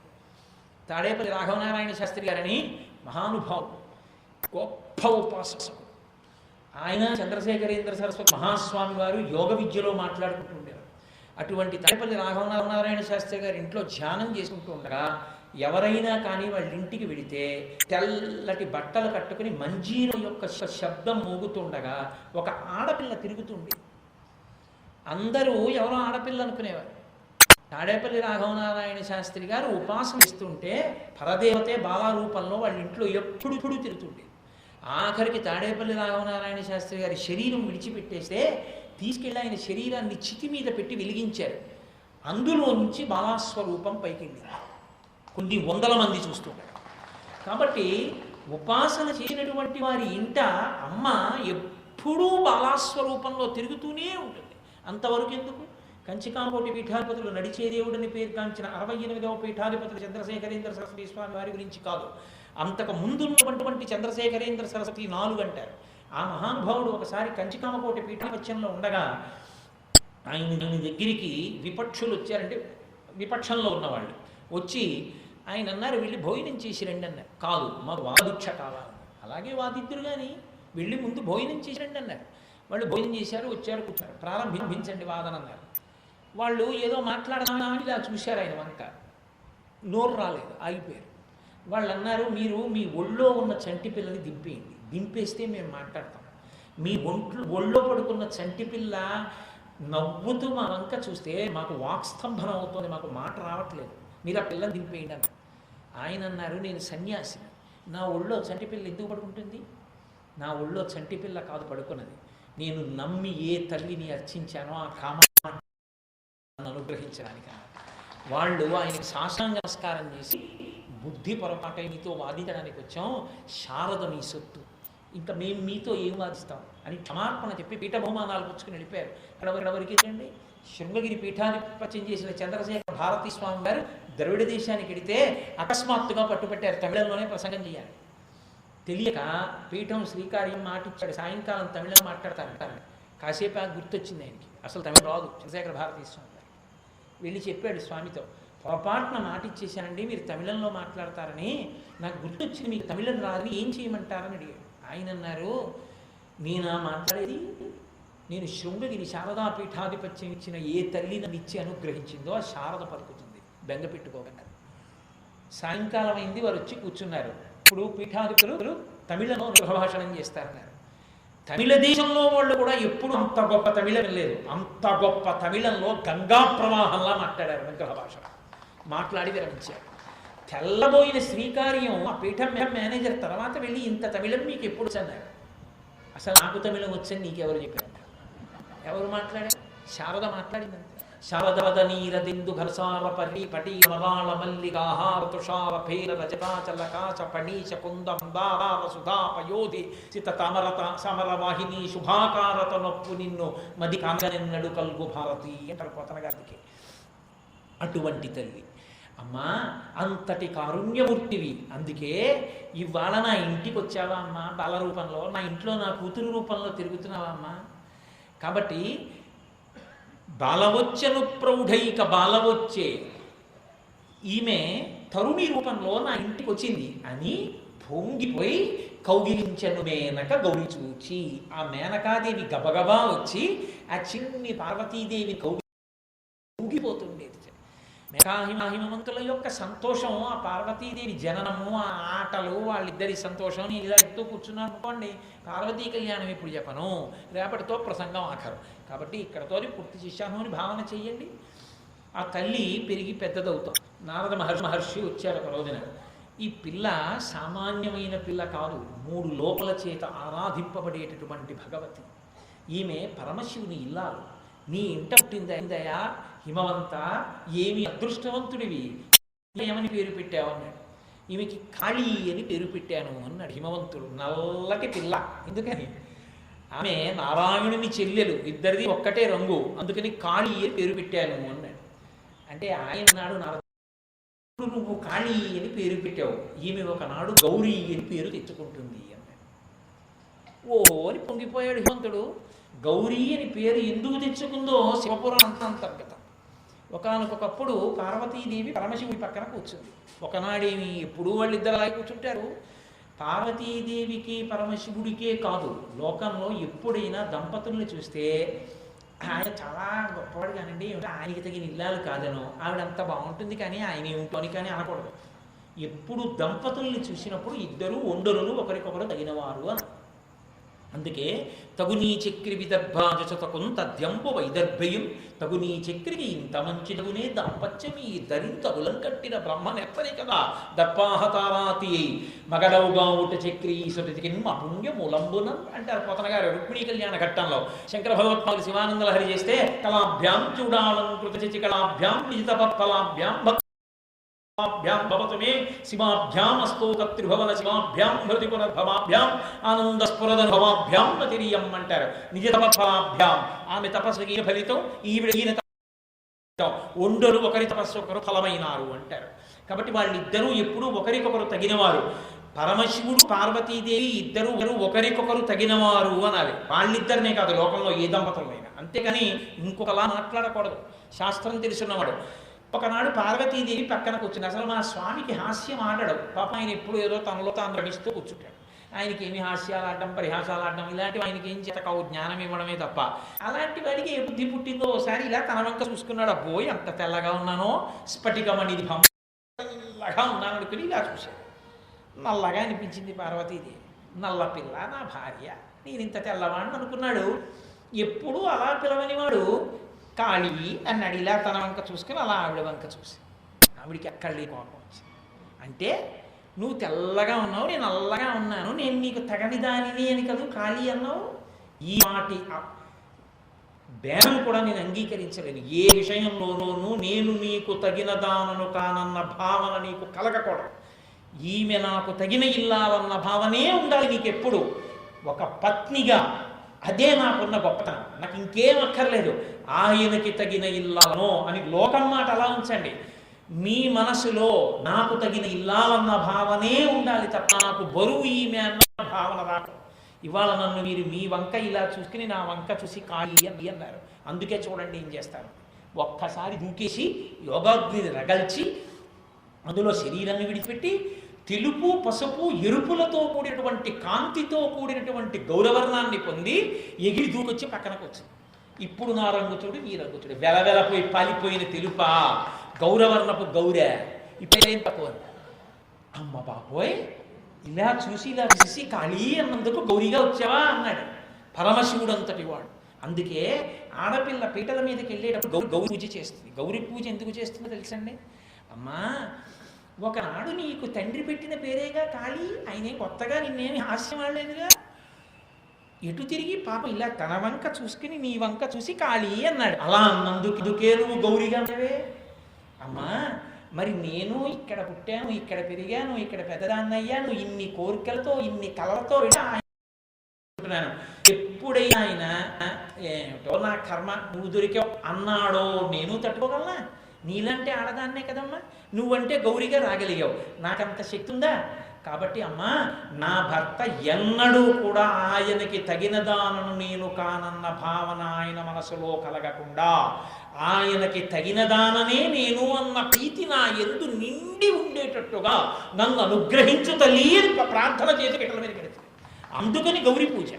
తాడేపల్లి రాఘవనారాయణ శాస్త్రి గారని మహానుభావుడు, గొప్ప ఉపాసకుడు. ఆయన చంద్రశేఖరేంద్ర సరస్వతి మహాస్వామి వారు యోగ విద్యలో మాట్లాడుకుంటుండేవారు. అటువంటి తాడేపల్లి రాఘవనారాయణ శాస్త్రి గారి ఇంట్లో ధ్యానం చేసుకుంటూ ఉండగా ఎవరైనా కానీ వాళ్ళ ఇంటికి వెళితే తెల్లటి బట్టలు కట్టుకుని మంజీర యొక్క శబ్దం మోగుతుండగా ఒక ఆడపిల్ల తిరుగుతుంది. అందరూ ఎవరో ఆడపిల్ల అనుకునేవారు. తాడేపల్లి రాఘవనారాయణ శాస్త్రి గారు ఉపాసన ఇస్తుంటే పరదేవతే బాలారూపంలో వాళ్ళ ఇంట్లో ఎప్పుడు తిరుగుతుండే. ఆఖరికి తాడేపల్లి రాఘవనారాయణ శాస్త్రి గారి శరీరం విడిచిపెట్టేస్తే తీసుకెళ్ళి ఆయన శరీరాన్ని చితి మీద పెట్టి వెలిగించారు. అందులో నుంచి బాలాస్వరూపం పైకింది. కొన్ని వందల మంది చూస్తుంటారు. కాబట్టి ఉపాసన చేసినటువంటి వారి ఇంట అమ్మ ఎప్పుడూ బాలాస్వరూపంలో తిరుగుతూనే ఉంటుంది. అంతవరకు ఎందుకు? కంచికామకోటి పీఠాధిపతులు నడిచే దేవుడిని పేర్కాంచిన 68వ పీఠాధిపతులు చంద్రశేఖరేంద్ర సరస్వతి స్వామి వారి గురించి కాదు, అంతకు ముందున్నటువంటి చంద్రశేఖరేంద్ర సరస్వతి 4 అంటారు. ఆ మహానుభావుడు ఒకసారి కంచికామకోటి పీఠాధిపత్యంలో ఉండగా ఆయన దగ్గరికి విపక్షులు వచ్చారంటే విపక్షంలో ఉన్నవాళ్ళు వచ్చి ఆయన అన్నారు వెళ్ళి భోజనం చేసి రండి అన్నారు. కాదు మాకు వాదిక్ష కావాలి. అలాగే వాదిద్దురు కానీ వెళ్ళి ముందు భోజనం చేసి రండి అన్నారు. వాళ్ళు భోజనం చేశారు, వచ్చారు, కూర్చారు. ప్రారంభించండి వాదన అన్నారు. వాళ్ళు ఏదో మాట్లాడదామని ఇలా చూశారు, ఆయన వంక నోరు రాలేదు, ఆగిపోయారు. వాళ్ళు అన్నారు మీరు మీ ఒళ్ళో ఉన్న చంటి పిల్లని దింపేయండి, దింపేస్తే మేము మాట్లాడతాం. మీ ఒళ్ళో పడుకున్న చంటి పిల్ల నవ్వుతూ మా వంక చూస్తే మాకు వాక్స్తంభన అవుతుంది, మాకు మాట రావట్లేదు, మీరు ఆ పిల్లని దింపేయండి అన్నారు. ఆయన అన్నారు, నేను సన్యాసి, నా ఒళ్ళో చంటి పిల్ల ఎందుకు పడుకుంటుంది? నా ఒళ్ళో చంటి పిల్ల కాదు పడుకున్నది, నేను నమ్మి ఏ తల్లిని అర్చించానో ఆ కామాన్ని అనుగ్రహించడానికి. వాళ్ళు ఆయనకి సాష్టాంగ నమస్కారం చేసి, బుద్ధి పొరపాటై మీతో వాదించడానికి వచ్చాం, శారద మీ సొత్తు, ఇంకా మేము మీతో ఏం వాదిస్తాం అని క్షమార్పణ చెప్పి పీఠ బహుమానాలు పుచ్చుకుని వెళ్ళిపోయారు. ఎవరికి అండి, శృంగగిరి పీఠాధిపత్యం చేసిన చంద్రశేఖర భారతీ స్వామి గారు ద్రవిడ దేశానికి వెడితే అకస్మాత్తుగా పట్టుబట్టారు, తమిళంలోనే ప్రసంగం చేయాలి. తెలియక పీఠం శ్రీకార్యం మాటిచ్చాడు, సాయంకాలం తమిళం మాట్లాడతారు. కాసేపు గుర్తొచ్చింది ఆయనకి, అసలు తమిళం రాదు చంద్రశేఖర భారతీ స్వామి గారు. వెళ్ళి చెప్పాడు స్వామితో, పొరపాటున మాటిచ్చేసానండి, మీరు తమిళంలో మాట్లాడతారని నాకు గుర్తొచ్చింది, మీకు తమిళం రాదని ఏం చేయమంటారని అడిగాడు. ఆయన అన్నారు, నేనా మాట్లాడేది, నేను శృంగగిరి శారదా పీఠాధిపత్యం ఇచ్చిన ఏ తల్లి నన్ను ఇచ్చి అనుగ్రహించిందో ఆ శారద పలుకుతుంది, బెంగ పెట్టుకోగలరు. సాయంకాలం అయింది, వారు వచ్చి కూర్చున్నారు. ఇప్పుడు పీఠాధిపతులు తమిళంలో భాషణం చేస్తారన్నారు. తమిళ దేశంలో వాళ్ళు కూడా ఎప్పుడు అంత గొప్ప తమిళం లేదు, అంత గొప్ప తమిళంలో గంగా ప్రవాహంలా మాట్లాడారు విగ్రహ భాష. మాట్లాడి విరమించారు. తెల్లబోయిన శ్రీకార్యం ఆ పీఠం మేనేజర్ తర్వాత వెళ్ళి, ఇంత తమిళం మీకు ఎప్పుడు అన్నారు. అసలు నాకు తమిళం వచ్చని నీకెవరు చెప్పారు? ఎవరు మాట్లాడారు? శారద మాట్లాడిందంతే. శారదవద నీరదిందు ఘర్సార పరి పటీ మరాళ మల్లికాహార తుషార భేర రజతాచలకాచ పణీచ కుంద మందారార సుధాపయోధి సిత తమరత సమరవాహిని శుభాకారత నొప్పు నిన్ను మది కాంగనెన్నడు కల్గు భారతి అంటారు పోతన గారికి. అటువంటి తల్లి అమ్మా, అంతటి కారుణ్యమూర్తివి, అందుకే ఇవాళ నా ఇంటికి వచ్చావా అమ్మా బాల రూపంలో, నా ఇంట్లో నా కూతురు రూపంలో తిరుగుతున్నావా అమ్మా. కాబట్టి బాలవొచ్చను ప్రౌఢైక బాలవొచ్చే, ఈమె తరుణి రూపంలో నా ఇంటికి వచ్చింది అని పొంగిపోయి కౌగిలించను మేనక గౌరి చూచి, ఆ మేనకాదేవి గబగబా వచ్చి ఆ చిన్ని పార్వతీదేవి కౌగిపోతుండేది. మేఘాహిమహిమవంతుల యొక్క సంతోషం, ఆ పార్వతీదేవి జననము, ఆ ఆటలు, వాళ్ళిద్దరి సంతోషం. నేను ఇలా ఎత్తూ కూర్చున్నాను అనుకోండి, పార్వతీ కళ్యాణం ఇప్పుడు చెప్పను, రేపటితో ప్రసంగం ఆఖరు, కాబట్టి ఇక్కడతో పూర్తి చేశాను అని భావన చెయ్యండి. ఆ తల్లి పెరిగి పెద్దదవుతాం. నారద మహర్షి వచ్చారు ఒక రోజున. ఈ పిల్ల సామాన్యమైన పిల్ల కాదు, 3 లోపల చేత ఆరాధింపబడేటటువంటి భగవతి. ఈమె పరమశివుని ఇల్లాలు. నీ ఇంట పుట్టిందయా హిమవంత, ఏమి అదృష్టవంతుడివి, ఏమని పేరు పెట్టావు అన్నాడు. ఈమెకి కాళీ అని పేరు పెట్టాను అన్నాడు హిమవంతుడు. నల్లటి పిల్ల, ఎందుకని? ఆమె నారాయణుని చెల్లెలు, ఇద్దరిది ఒక్కటే రంగు, అందుకని కాళీ అని పేరు పెట్టాను అన్నాడు. అంటే ఆయన నాడు నారదుడు, నువ్వు కాళీ అని పేరు పెట్టావు, ఈమె ఒకనాడు గౌరీ అని పేరు తెచ్చుకుంటుంది అన్నాడు. ఓహో అని పొంగిపోయాడు హిమంతుడు. గౌరీ అని పేరు ఎందుకు తెచ్చుకుందో శివపురాణం అంతర్గతం. ఒకానొకప్పుడు పార్వతీదేవి పరమశివుడి పక్కన కూర్చుంది. ఒకనాడేమి ఎప్పుడూ వాళ్ళిద్దరు అలా కూర్చుంటారు. పార్వతీదేవికి పరమశివుడికే కాదు, లోకంలో ఎప్పుడైనా దంపతుల్ని చూస్తే ఆయన చాలా గొప్పవాడు కానండి, ఆయనకి తగిన ఇల్లాలు కాదనో, ఆవిడ అంత బాగుంటుంది కానీ ఆయన ఏమిటోని కానీ అనకూడదు. ఎప్పుడు దంపతుల్ని చూసినప్పుడు ఇద్దరు ఒండరులు ఒకరికొకరు తగినవారు అని. అందుకే తగునీ చక్రి విదర్భాజతకుం తద్యంపు వైదర్భయం, తగునీ చక్రికి ఇంత మంచి తగునే దాంపత్యమి ధరింతగులం కట్టిన బ్రహ్మనెత్తని కదా దర్పాహతారాతి మగడవుగా ఉట చక్రి సుటికిన్ అపుణ్యములంబునం అంటారు పోతన గారు రుక్మిణీ కళ్యాణ ఘట్టంలో. శంకర భగవత్పాదులు శివానందలహరి చేస్తే కళాభ్యాం చూడాలంకృత చచి కళాభ్యాం నిజితపత్ఫలాభ్యాం భక్తాభ్యాం భవతు మే శివాభ్యాం అస్తోకత్రిభవన శివాభ్యాం హృతి పునర్భవాభ్యాం ఆనందస్ఫురదభవాభ్యాం నతిరియం అంటారు. నిజ తపఫలాభ్యాం, ఆమె తపస్సుకి ఫలితం, ఈవిడ ఒండరు ఒకరి తపస్సు ఒకరు ఫలమైనారు అంటారు. కాబట్టి వాళ్ళిద్దరూ ఎప్పుడూ ఒకరికొకరు తగినవారు. పరమశివుడు పార్వతీదేవి ఇద్దరు ఒకరికొకరు తగినవారు అనాలి. వాళ్ళిద్దరినే కాదు, లోకంలో ఏ దంపతులైనా. అంతేగాని ఇంకొకలా మాట్లాడకూడదు. శాస్త్రం తెలుసున్నవాడు. ఒకనాడు పార్వతీదేవి పక్కన కూర్చుంది. అసలు మా స్వామికి హాస్యం ఆడడం, పాప ఆయన ఎప్పుడు ఏదో తనలో తాను రమిస్తూ కూర్చుంటాడు. ఆయనకి ఏమి హాస్యాలు ఆడడం, పరిహాసాలు ఆడడం ఇలాంటివి ఆయనకి ఏం చేత కావు, జ్ఞానం ఇవ్వడమే తప్ప. అలాంటి వాడికి ఏ బుద్ధి పుట్టిందో ఒకసారి ఇలా తన వంక చూసుకున్నాడు. అబ్బోయ్ అంత తెల్లగా ఉన్నానో, స్ఫటికమణిది నల్లగా ఉన్నాను అనుకుని ఇలా చూశాడు. నల్లగా అనిపించింది పార్వతీదేవి. నల్లపిల్ల నా భార్య, నేను ఇంత తెల్లవాడిని అనుకున్నాడు. ఎప్పుడూ అలా పిలవని వాడు కాళీ అన్నాడు. ఇలా తన వంక చూసుకుని అలా ఆవిడ వంక చూసి ఆవిడికి ఎక్కడి కోపం వచ్చింది. అంటే నువ్వు తెల్లగా ఉన్నావు, నేను నల్లగా ఉన్నాను, నేను నీకు తగని దానిని అని కదా కాళీ అన్నావు. ఈ మాటి బేరం కూడా నేను అంగీకరించలేను. ఏ విషయంలోనూ నేను నీకు తగిన దానను కానన్న భావన నీకు కలగకూడదు. ఈమె నాకు తగిన ఇల్లాలన్న భావనే ఉండాలి నీకు ఎప్పుడు. ఒక పత్నిగా అదే నాకున్న గొప్పతనం. నాకు ఇంకేం అక్కర్లేదు. ఆయనకి తగిన ఇల్లాలనో అని లోకం మాట అలా ఉంచండి. మీ మనసులో నాకు తగిన ఇల్లాలన్న భావనే ఉండాలి తప్ప నాకు బరువు ఈమె అన్న భావన రాదు. ఇవాళ నన్ను మీరు మీ వంక ఇలా చూసుకుని నా వంక చూసి కాళీ అని అన్నారు. అందుకే చూడండి ఏం చేస్తారు. ఒక్కసారి దూకేసి యోగాగ్నిని రగల్చి అందులో శరీరాన్ని విడిచిపెట్టి తెలుపు పసుపు ఎరుపులతో కూడినటువంటి కాంతితో కూడినటువంటి గౌరవర్ణాన్ని పొంది ఎగిరి దూకొచ్చి పక్కనకు వచ్చింది. ఇప్పుడు నా రంగు చూడు, ఈ రంగు చూడు, వెలవెలపోయి పాలిపోయిన తెలుపా గౌరవర్ణపు గౌరే ఇప్పుడేం తక్కువ. అమ్మ బాబోయ్, ఇలా చూసి కాళీ అన్నందుకు గౌరీగా వచ్చావా అన్నాడు. పరమశివుడు అంతటి వాడు. అందుకే ఆడపిల్ల పీటల మీదకి వెళ్ళేటప్పుడు గౌరీ పూజ చేస్తుంది. గౌరీ పూజ ఎందుకు చేస్తుందో తెలుసండి. అమ్మా, ఒకనాడు నీకు తండ్రి పెట్టిన పేరేగా కాళీ, ఆయనే కొత్తగా నిన్నేమి హాస్యం ఆడలేదుగా. ఎటు తిరిగి పాపం ఇలా తన వంక చూసుకుని నీ వంక చూసి కాళీ అన్నాడు. అలా అన్నందుకే నువ్వు గౌరీగా ఉండవే. అమ్మా, మరి నేను ఇక్కడ పుట్టాను, ఇక్కడ పెరిగాను, ఇక్కడ పెద్దదాన్నయ్యాను, ఇన్ని కోరికలతో ఇన్ని కలలతో అంటున్నాను. ఎప్పుడైనా ఆయన ఏమిటో నా కర్మ నువ్వు దొరికావు అన్నాడో నేను తట్టుకోగలనా? నీలంటే ఆడదాన్నే కదమ్మా, నువ్వంటే గౌరీగా రాగలిగావు. నాకంత శక్తి ఉందా? కాబట్టి అమ్మా, నా భర్త ఎన్నడూ కూడా ఆయనకి తగిన దానను నేను కానన్న భావన ఆయన మనసులో కలగకుండా ఆయనకి తగిన దాననే నేను అన్న ప్రీతి నా యందు నిండి ఉండేటట్టుగా నన్ను అనుగ్రహించు తల్లి అని ప్రార్థన చేసి పిట్టల మీద పెడుతుంది. అందుకని గౌరీ పూజ.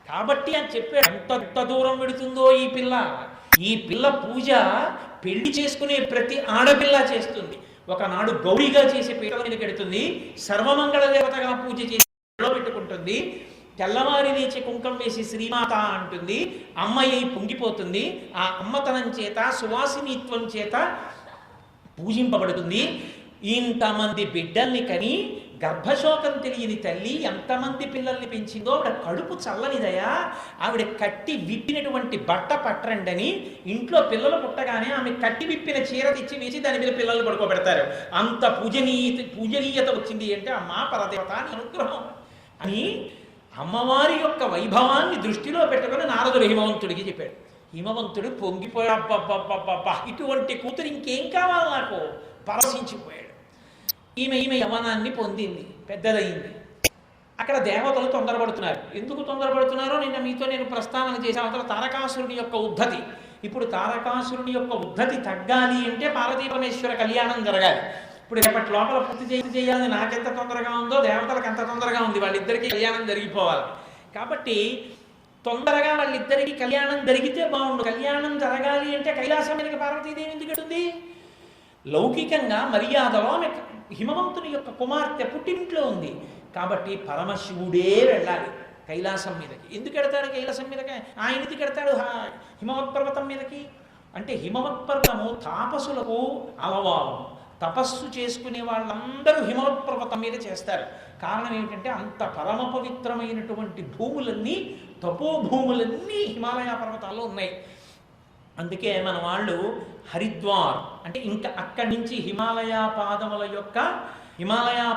కాబట్టి అని చెప్పాడు. ఎంత దూరం పెడుతుందో ఈ పిల్ల పూజ పెళ్లి చేసుకునే ప్రతి ఆడపిల్ల చేస్తుంది. ఒకనాడు గౌరీగా చేసి పీటల మీద పెడుతుంది, సర్వమంగళ దేవతగా పూజ చేసి పెట్టుకుంటుంది, తెల్లవారి లేచి కుంకం వేసి శ్రీమాత అంటుంది, అమ్మాయి పొంగిపోతుంది, ఆ అమ్మతనం చేత సువాసినిత్వం చేత పూజింపబడుతుంది. ఇంతమంది బిడ్డల్ని కని గర్భశోకం తెలియని తల్లి ఎంతమంది పిల్లల్ని పెంచిందో ఆవిడ కడుపు చల్లనిదయా. ఆవిడ కట్టి విప్పినటువంటి బట్ట పట్టరండని ఇంట్లో పుట్టగానే ఆమె కట్టి విప్పిన చీర తెచ్చి వేసి దాని మీద పిల్లల్ని పడుకోబెడతారు. అంత పూజనీయత వచ్చింది అంటే అమ్మా పరదేవత అని అనుగ్రహం అని అమ్మవారి యొక్క వైభవాన్ని దృష్టిలో పెట్టుకుని నారదుడు హిమవంతుడికి చెప్పాడు. హిమవంతుడు పొంగిపోయా, ఇటువంటి కూతురు ఇంకేం కావాలి నాకు, పరవశించిపోయాడు. ఈమె యవనాన్ని పొందింది, పెద్దదయింది. అక్కడ దేవతలు తొందరపడుతున్నారు. ఎందుకు తొందరపడుతున్నారో మీతో నేను ప్రస్తావన చేసే అవతల తారకాసురుని యొక్క ఉద్ధతి. ఇప్పుడు తారకాసురుని యొక్క ఉద్ధతి తగ్గాలి అంటే పార్వతీ పరమేశ్వర కళ్యాణం జరగాలి. ఇప్పుడు రేపటి లోపల పూర్తి చేయాలని నాకెంత తొందరగా ఉందో దేవతలకు ఎంత తొందరగా ఉంది. వాళ్ళిద్దరికీ కళ్యాణం జరిగిపోవాలి. కాబట్టి తొందరగా వాళ్ళిద్దరికీ కళ్యాణం జరిగితే బాగుండు. కళ్యాణం జరగాలి అంటే కైలాసం మీదకి పార్వతీదేవి ఎందుకు ఎడుతుంది? లౌకికంగా మర్యాదలో ఆమె హిమవంతుని యొక్క కుమార్తె పుట్టింట్లో ఉంది. కాబట్టి పరమశివుడే వెళ్ళాలి కైలాసం మీదకి. ఎందుకు ఎడతాడు కైలాసం మీదకి? ఆయన ఎందుకు ఎడతాడు హిమవత్ పర్వతం మీదకి? అంటే హిమవత్ పర్వతము తాపసులకు అలవాలం. తపస్సు చేసుకునే వాళ్ళందరూ హిమవత్ పర్వతం మీద చేస్తారు. కారణం ఏమిటంటే అంత పరమ పవిత్రమైనటువంటి భూములన్నీ, తపోభూములన్నీ హిమాలయ పర్వతాల్లో ఉన్నాయి. అందుకే మన వాళ్ళు హరిద్వార్ అంటే ఇంకా అక్కడి నుంచి హిమాలయ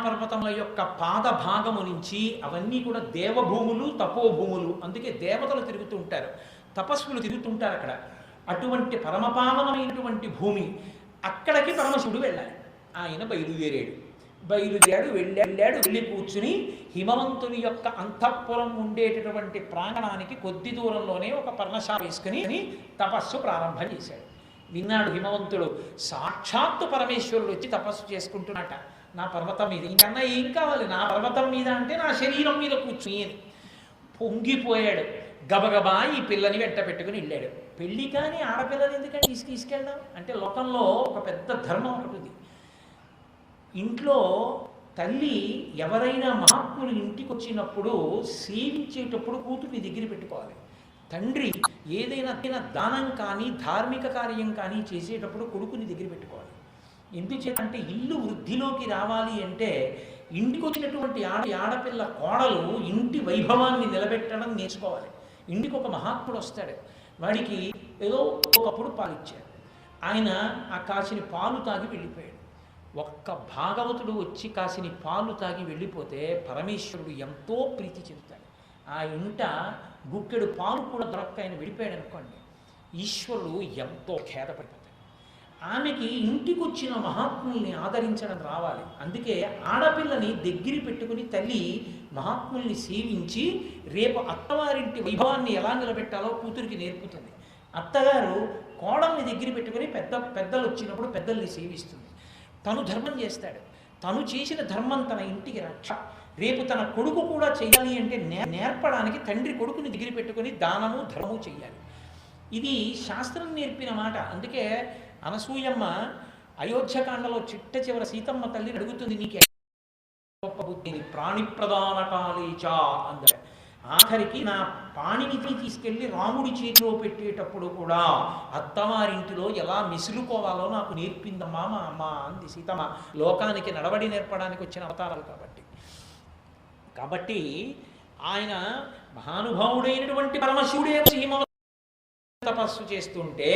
పర్వతముల యొక్క పాద భాగము నుంచి అవన్నీ కూడా దేవభూములు, తపోభూములు. అందుకే దేవతలు తిరుగుతూ ఉంటారు, తపస్సులు తిరుగుతుంటారు అక్కడ. అటువంటి పరమపావనమైనటువంటి భూమి, అక్కడికి పరమశివుడు వెళ్ళాలి. ఆయన వెళ్ళి కూర్చుని హిమవంతుని యొక్క అంతఃపురం ఉండేటటువంటి ప్రాంగణానికి కొద్ది దూరంలోనే ఒక పర్ణశాల వేసుకుని తపస్సు ప్రారంభం చేశాడు. విన్నాడు హిమవంతుడు, సాక్షాత్తు పరమేశ్వరుడు వచ్చి తపస్సు చేసుకుంటున్నట నా పర్వతం మీద. ఇంకన్నా ఏం కావాలి నా పర్వతం మీద అంటే నా శరీరం మీద కూర్చుని అని పొంగిపోయాడు. గబగబా ఈ పిల్లని వెంట పెట్టుకుని వెళ్ళాడు. పెళ్ళి కానీ ఆడపిల్లని ఎందుకంటే తీసుకెళ్ళడం అంటే లోకంలో ఒక పెద్ద ధర్మం ఒకటి ఉంది. ఇంట్లో తల్లి ఎవరైనా మహాత్ములు ఇంటికి వచ్చినప్పుడు సేవించేటప్పుడు కూతుర్ని దగ్గర పెట్టుకోవాలి. తండ్రి ఏదైనా దానం కానీ ధార్మిక కార్యం కానీ చేసేటప్పుడు కొడుకుని దగ్గర పెట్టుకోవాలి. ఎందుచేతంటే ఇల్లు వృద్ధిలోకి రావాలి అంటే ఇంటికి వచ్చినటువంటి ఆడపిల్ల కోడలు ఇంటి వైభవాన్ని నిలబెట్టడం నేర్చుకోవాలి. ఇంటికి ఒక మహాత్ముడు వస్తాడు, వాడికి ఏదో ఒకప్పుడు పాలిచ్చాడు, ఆయన ఆ కాసిన పాలు తాగి వెళ్ళిపోయాడు. ఒక్క భాగవతుడు వచ్చి కాసిన పాలు తాగి వెళ్ళిపోతే పరమేశ్వరుడు ఎంతో ప్రీతి చెందుతాడు. ఆ ఇంట గుక్కెడు పాలు కూడా దొరక్క ఆయన వెళ్ళిపోయాడు అనుకోండి, ఈశ్వరుడు ఎంతో ఖేదపడిపోతాడు. ఆమెకి ఇంటికి వచ్చిన మహాత్ముల్ని ఆదరించడం రావాలి. అందుకే ఆడపిల్లని దగ్గర పెట్టుకుని తల్లి మహాత్ముల్ని సేవించి రేపు అత్తవారింటి వైభవాన్ని ఎలా నిలబెట్టాలో కూతురికి నేర్పుతుంది. అత్తగారు కోడల్ని దగ్గర పెట్టుకుని పెద్దలు వచ్చినప్పుడు పెద్దల్ని సేవిస్తుంది. తను ధర్మం చేస్తాడు, తను చేసిన ధర్మం తన ఇంటికి రక్ష. రేపు తన కొడుకు కూడా చేయాలి అంటే నేర్పడానికి తండ్రి కొడుకుని దగ్గర పెట్టుకుని దానము ధర్మము చెయ్యాలి. ఇది శాస్త్రం నేర్పిన మాట. అందుకే అనసూయమ్మ అయోధ్యకాండలో చిట్ట చివర సీతమ్మ తల్లిని అడుగుతుంది, నీకే గొప్ప బుద్ధిని ప్రాణి ప్రధాన కాళీచా అంద. ఆఖరికి నా పాణిని తీసుకెళ్ళి రాముడి చేతిలో పెట్టేటప్పుడు కూడా అత్తవారింటిలో ఎలా మిసులుకోవాలో నాకు నేర్పిందమ్మా మా అమ్మ అంది సీతమ్మ. లోకానికి నడవడి నేర్పడానికి వచ్చిన అవతారాలు కాబట్టి ఆయన మహానుభావుడైనటువంటి పరమశివుడే తపస్సు చేస్తుంటే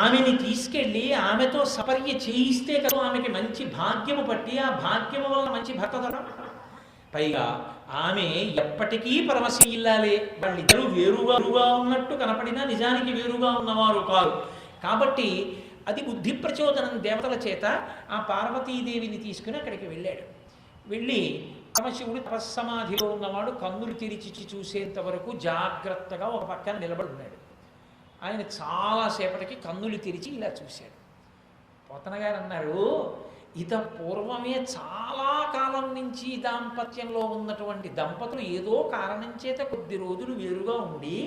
ఆమెని తీసుకెళ్ళి ఆమెతో సపర్య చేయిస్తే కదా ఆమెకి మంచి భాగ్యము పట్టి ఆ భాగ్యము వల్ల మంచి భర్త దొరకడం. పైగా ఆమె ఎప్పటికీ పరమశివ ఇల్లాలే. వాళ్ళిద్దరూ వేరుగా ఉన్నట్టు కనపడినా నిజానికి వేరుగా ఉన్నవారు కాదు. కాబట్టి అది బుద్ధి ప్రచోదనం దేవతల చేత ఆ పార్వతీదేవిని తీసుకుని అక్కడికి వెళ్ళాడు. వెళ్ళి పరమశివుడు తపస్సమాధిలో ఉన్నవాడు కన్నులు తెరిచి చూసేంత వరకు జాగ్రత్తగా ఒక పక్కన నిలబడి ఉన్నాడు. ఆయన చాలాసేపటికి కన్నులు తెరిచి ఇలా చూశాడు. పోతన గారు అన్నారు, ఇత పూర్వమే చాలా కాలం నుంచి దాంపత్యంలో ఉన్నటువంటి దంపతులు ఏదో కారణం చేత కొద్ది రోజులు వేరుగా ఉండి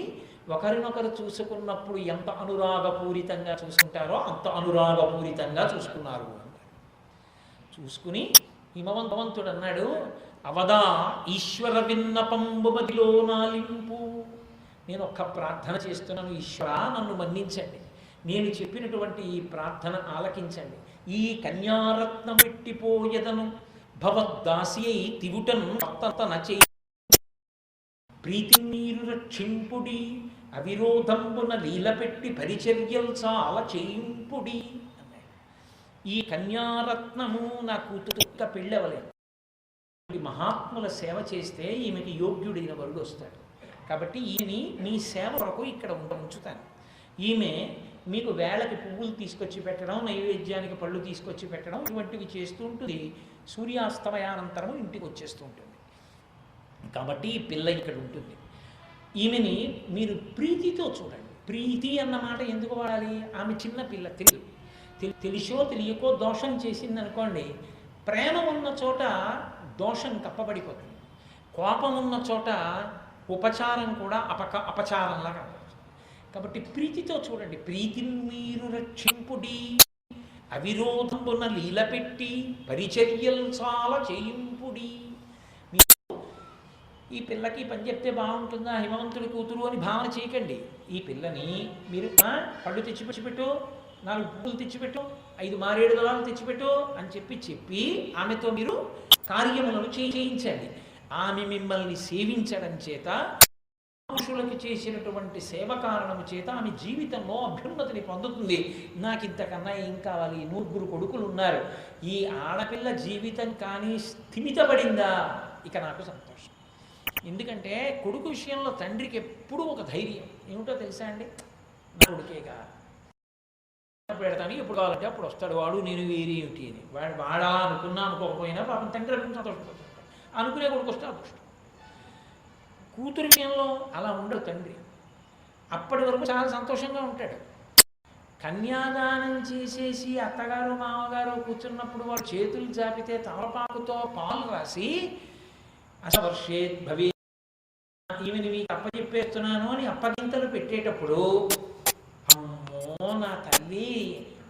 ఒకరినొకరు చూసుకున్నప్పుడు ఎంత అనురాగపూరితంగా చూసుకుంటారో అంత అనురాగపూరితంగా చూసుకున్నారు. చూసుకుని హిమవంతవంతుడు అన్నాడు, అవదా ఈశ్వర విన్నపంబు మదిలో నాలింపు. నేను ఒక్క ప్రార్థన చేస్తున్నాను, ఈశ్వర నన్ను మన్నించండి, నేను చెప్పినటువంటి ఈ ప్రార్థన ఆలకించండి. ఈ కన్యారత్న పెట్టిపోయదను భవద్దాసి అయి తివుటను నచే ప్రీతి నీరు రక్షింపుడి అవిరోధంబున లీల పెట్టి పరిచర్యలు చాలా చేయింపుడి. ఈ కన్యారత్నము నా కూతురుక్క పెళ్ళవలేదు. మహాత్ముల సేవ చేస్తే ఈమెకి యోగ్యుడైన వరుడు వస్తాడు. కాబట్టి ఈమెని మీ సేవ కొరకు ఇక్కడ ఉంచుతాను. ఈమె మీకు వేళకి పువ్వులు తీసుకొచ్చి పెట్టడం, నైవేద్యానికి పళ్ళు తీసుకొచ్చి పెట్టడం ఇటువంటివి చేస్తూ ఉంటుంది. సూర్యాస్తమయానంతరం ఇంటికి వచ్చేస్తూ ఉంటుంది. కాబట్టి ఈ పిల్ల ఇక్కడ ఉంటుంది. ఈమెని మీరు ప్రీతితో చూడండి. ప్రీతి అన్న మాట ఎందుకు వాడాలి? ఆమె చిన్న పిల్ల, తెలిసో తెలియకో దోషం చేసింది అనుకోండి, ప్రేమ ఉన్న చోట దోషం కప్పబడిపోతుంది, కోపం ఉన్న చోట ఉపచారం కూడా అపచారంలా కనపడుతుంది. కాబట్టి ప్రీతితో చూడండి. ప్రీతిని మీరు రక్షింపుడి అవిరోధంబున లీల పెట్టి పరిచర్యలు చాలా చేయింపుడి. ఈ పిల్లకి పని చెప్తే బాగుంటుందా హిమవంతుడి కూతురు అని భావన చేయకండి. ఈ పిల్లని మీరు పళ్ళు తెచ్చిపెట్టు, 4 పువ్వులు తెచ్చిపెట్టు, 5 మారేడు దళాలు తెచ్చిపెట్టు అని చెప్పి ఆమెతో మీరు కార్యములను చేయించండి. ఆమె మిమ్మల్ని సేవించడం చేత, పురుషులకు చేసినటువంటి సేవ కారణము చేత ఆమె జీవితంలో అభ్యున్నతిని పొందుతుంది. నాకు ఇంతకన్నా ఏం కావాలి? 9 కొడుకులు ఉన్నారు. ఈ ఆడపిల్ల జీవితం కానీ స్థిమితపడిందా ఇక నాకు సంతోషం. ఎందుకంటే కొడుకు విషయంలో తండ్రికి ఎప్పుడూ ఒక ధైర్యం ఏమిటో తెలుసా అండి, నా కొడుకేగా పెడతాను, ఎప్పుడు కావాలంటే అప్పుడు వస్తాడు వాడు, నేను వేరే ఏమిటి అని వాడా అనుకోకపోయినా పాపం తండ్రి సంతోషపడతాడు. అనుకునే కొడుకు వస్తే అదృష్టం. కూతురి విషయంలో అలా ఉండడు తండ్రి. అప్పటి వరకు చాలా సంతోషంగా ఉంటాడు. కన్యాదానం చేసేసి అత్తగారు మామగారు కూర్చున్నప్పుడు వాడు చేతులు జాపితే తమలపాకుతో పాలు రాసి అసవర్షేత్ భవే ఈమెని మీకు అప్పచెప్పేస్తున్నాను అని అప్పగింతలు పెట్టేటప్పుడు, అమ్మో నా తల్లి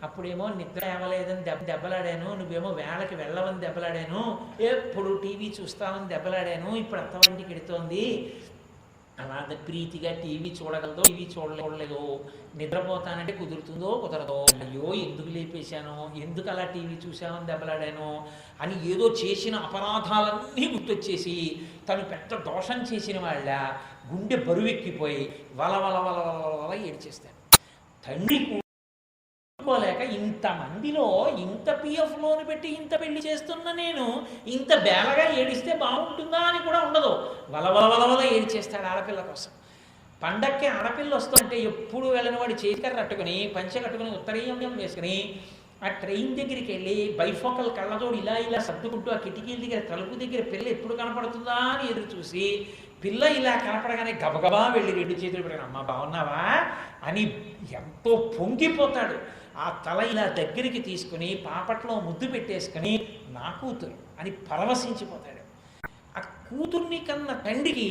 అప్పుడేమో నిద్ర లేవలేదని దెబ్బలాడాను, నువ్వేమో వేళకి వెళ్ళవని దెబ్బలాడాను, ఎప్పుడు టీవీ చూస్తామని దెబ్బలాడాను, ఇప్పుడు అత్తవారింటికి ఎడుతోంది, అలా ప్రీతిగా టీవీ చూడగలదో టీవీ చూడలేదో, నిద్రపోతానంటే కుదురుతుందో కుదరదో, అయ్యో ఎందుకు లేపేశాను, ఎందుకు అలా టీవీ చూసామని దెబ్బలాడాను అని ఏదో చేసిన అపరాధాలన్నీ గుర్తొచ్చేసి తను పెద్ద దోషం చేసిన వాళ్ళ గుండె బరువెక్కిపోయి వల ఏడ్చేస్తాను. తండ్రి లేక ఇంతమందిలో ఇంత పిఎఫ్ లోన్ పెట్టి ఇంత పెళ్లి చేస్తున్న నేను ఇంత బేలగా ఏడిస్తే బాగుంటుందా అని కూడా ఉండదు. వలవల ఏడిచేస్తాడు ఆడపిల్ల కోసం. పండక్కి ఆడపిల్ల వస్తుంటే ఎప్పుడు వెళ్ళిన వాడు చేతికర్ర కట్టుకుని పంచె కట్టుకుని ఉత్తరీయం వేసుకుని ఆ ట్రైన్ దగ్గరికి వెళ్ళి బైఫోకల్ కళ్ళతోడు ఇలా సర్దుకుంటూ ఆ కిటికీల దగ్గర తలుపు దగ్గర పిల్ల ఎప్పుడు కనపడుతుందా అని ఎదురు చూసి పిల్ల ఇలా కనపడగానే గబగబా వెళ్ళి 2 చేతులు పెట్టాను, అమ్మ బాగున్నావా అని ఎంతో పొంగిపోతాడు. ఆ తల ఇలా దగ్గరికి తీసుకుని పాపట్లో ముద్దు పెట్టేసుకుని నా కూతురు అని పరవశించిపోతాడు. ఆ కూతుర్ని కన్న తండ్రికి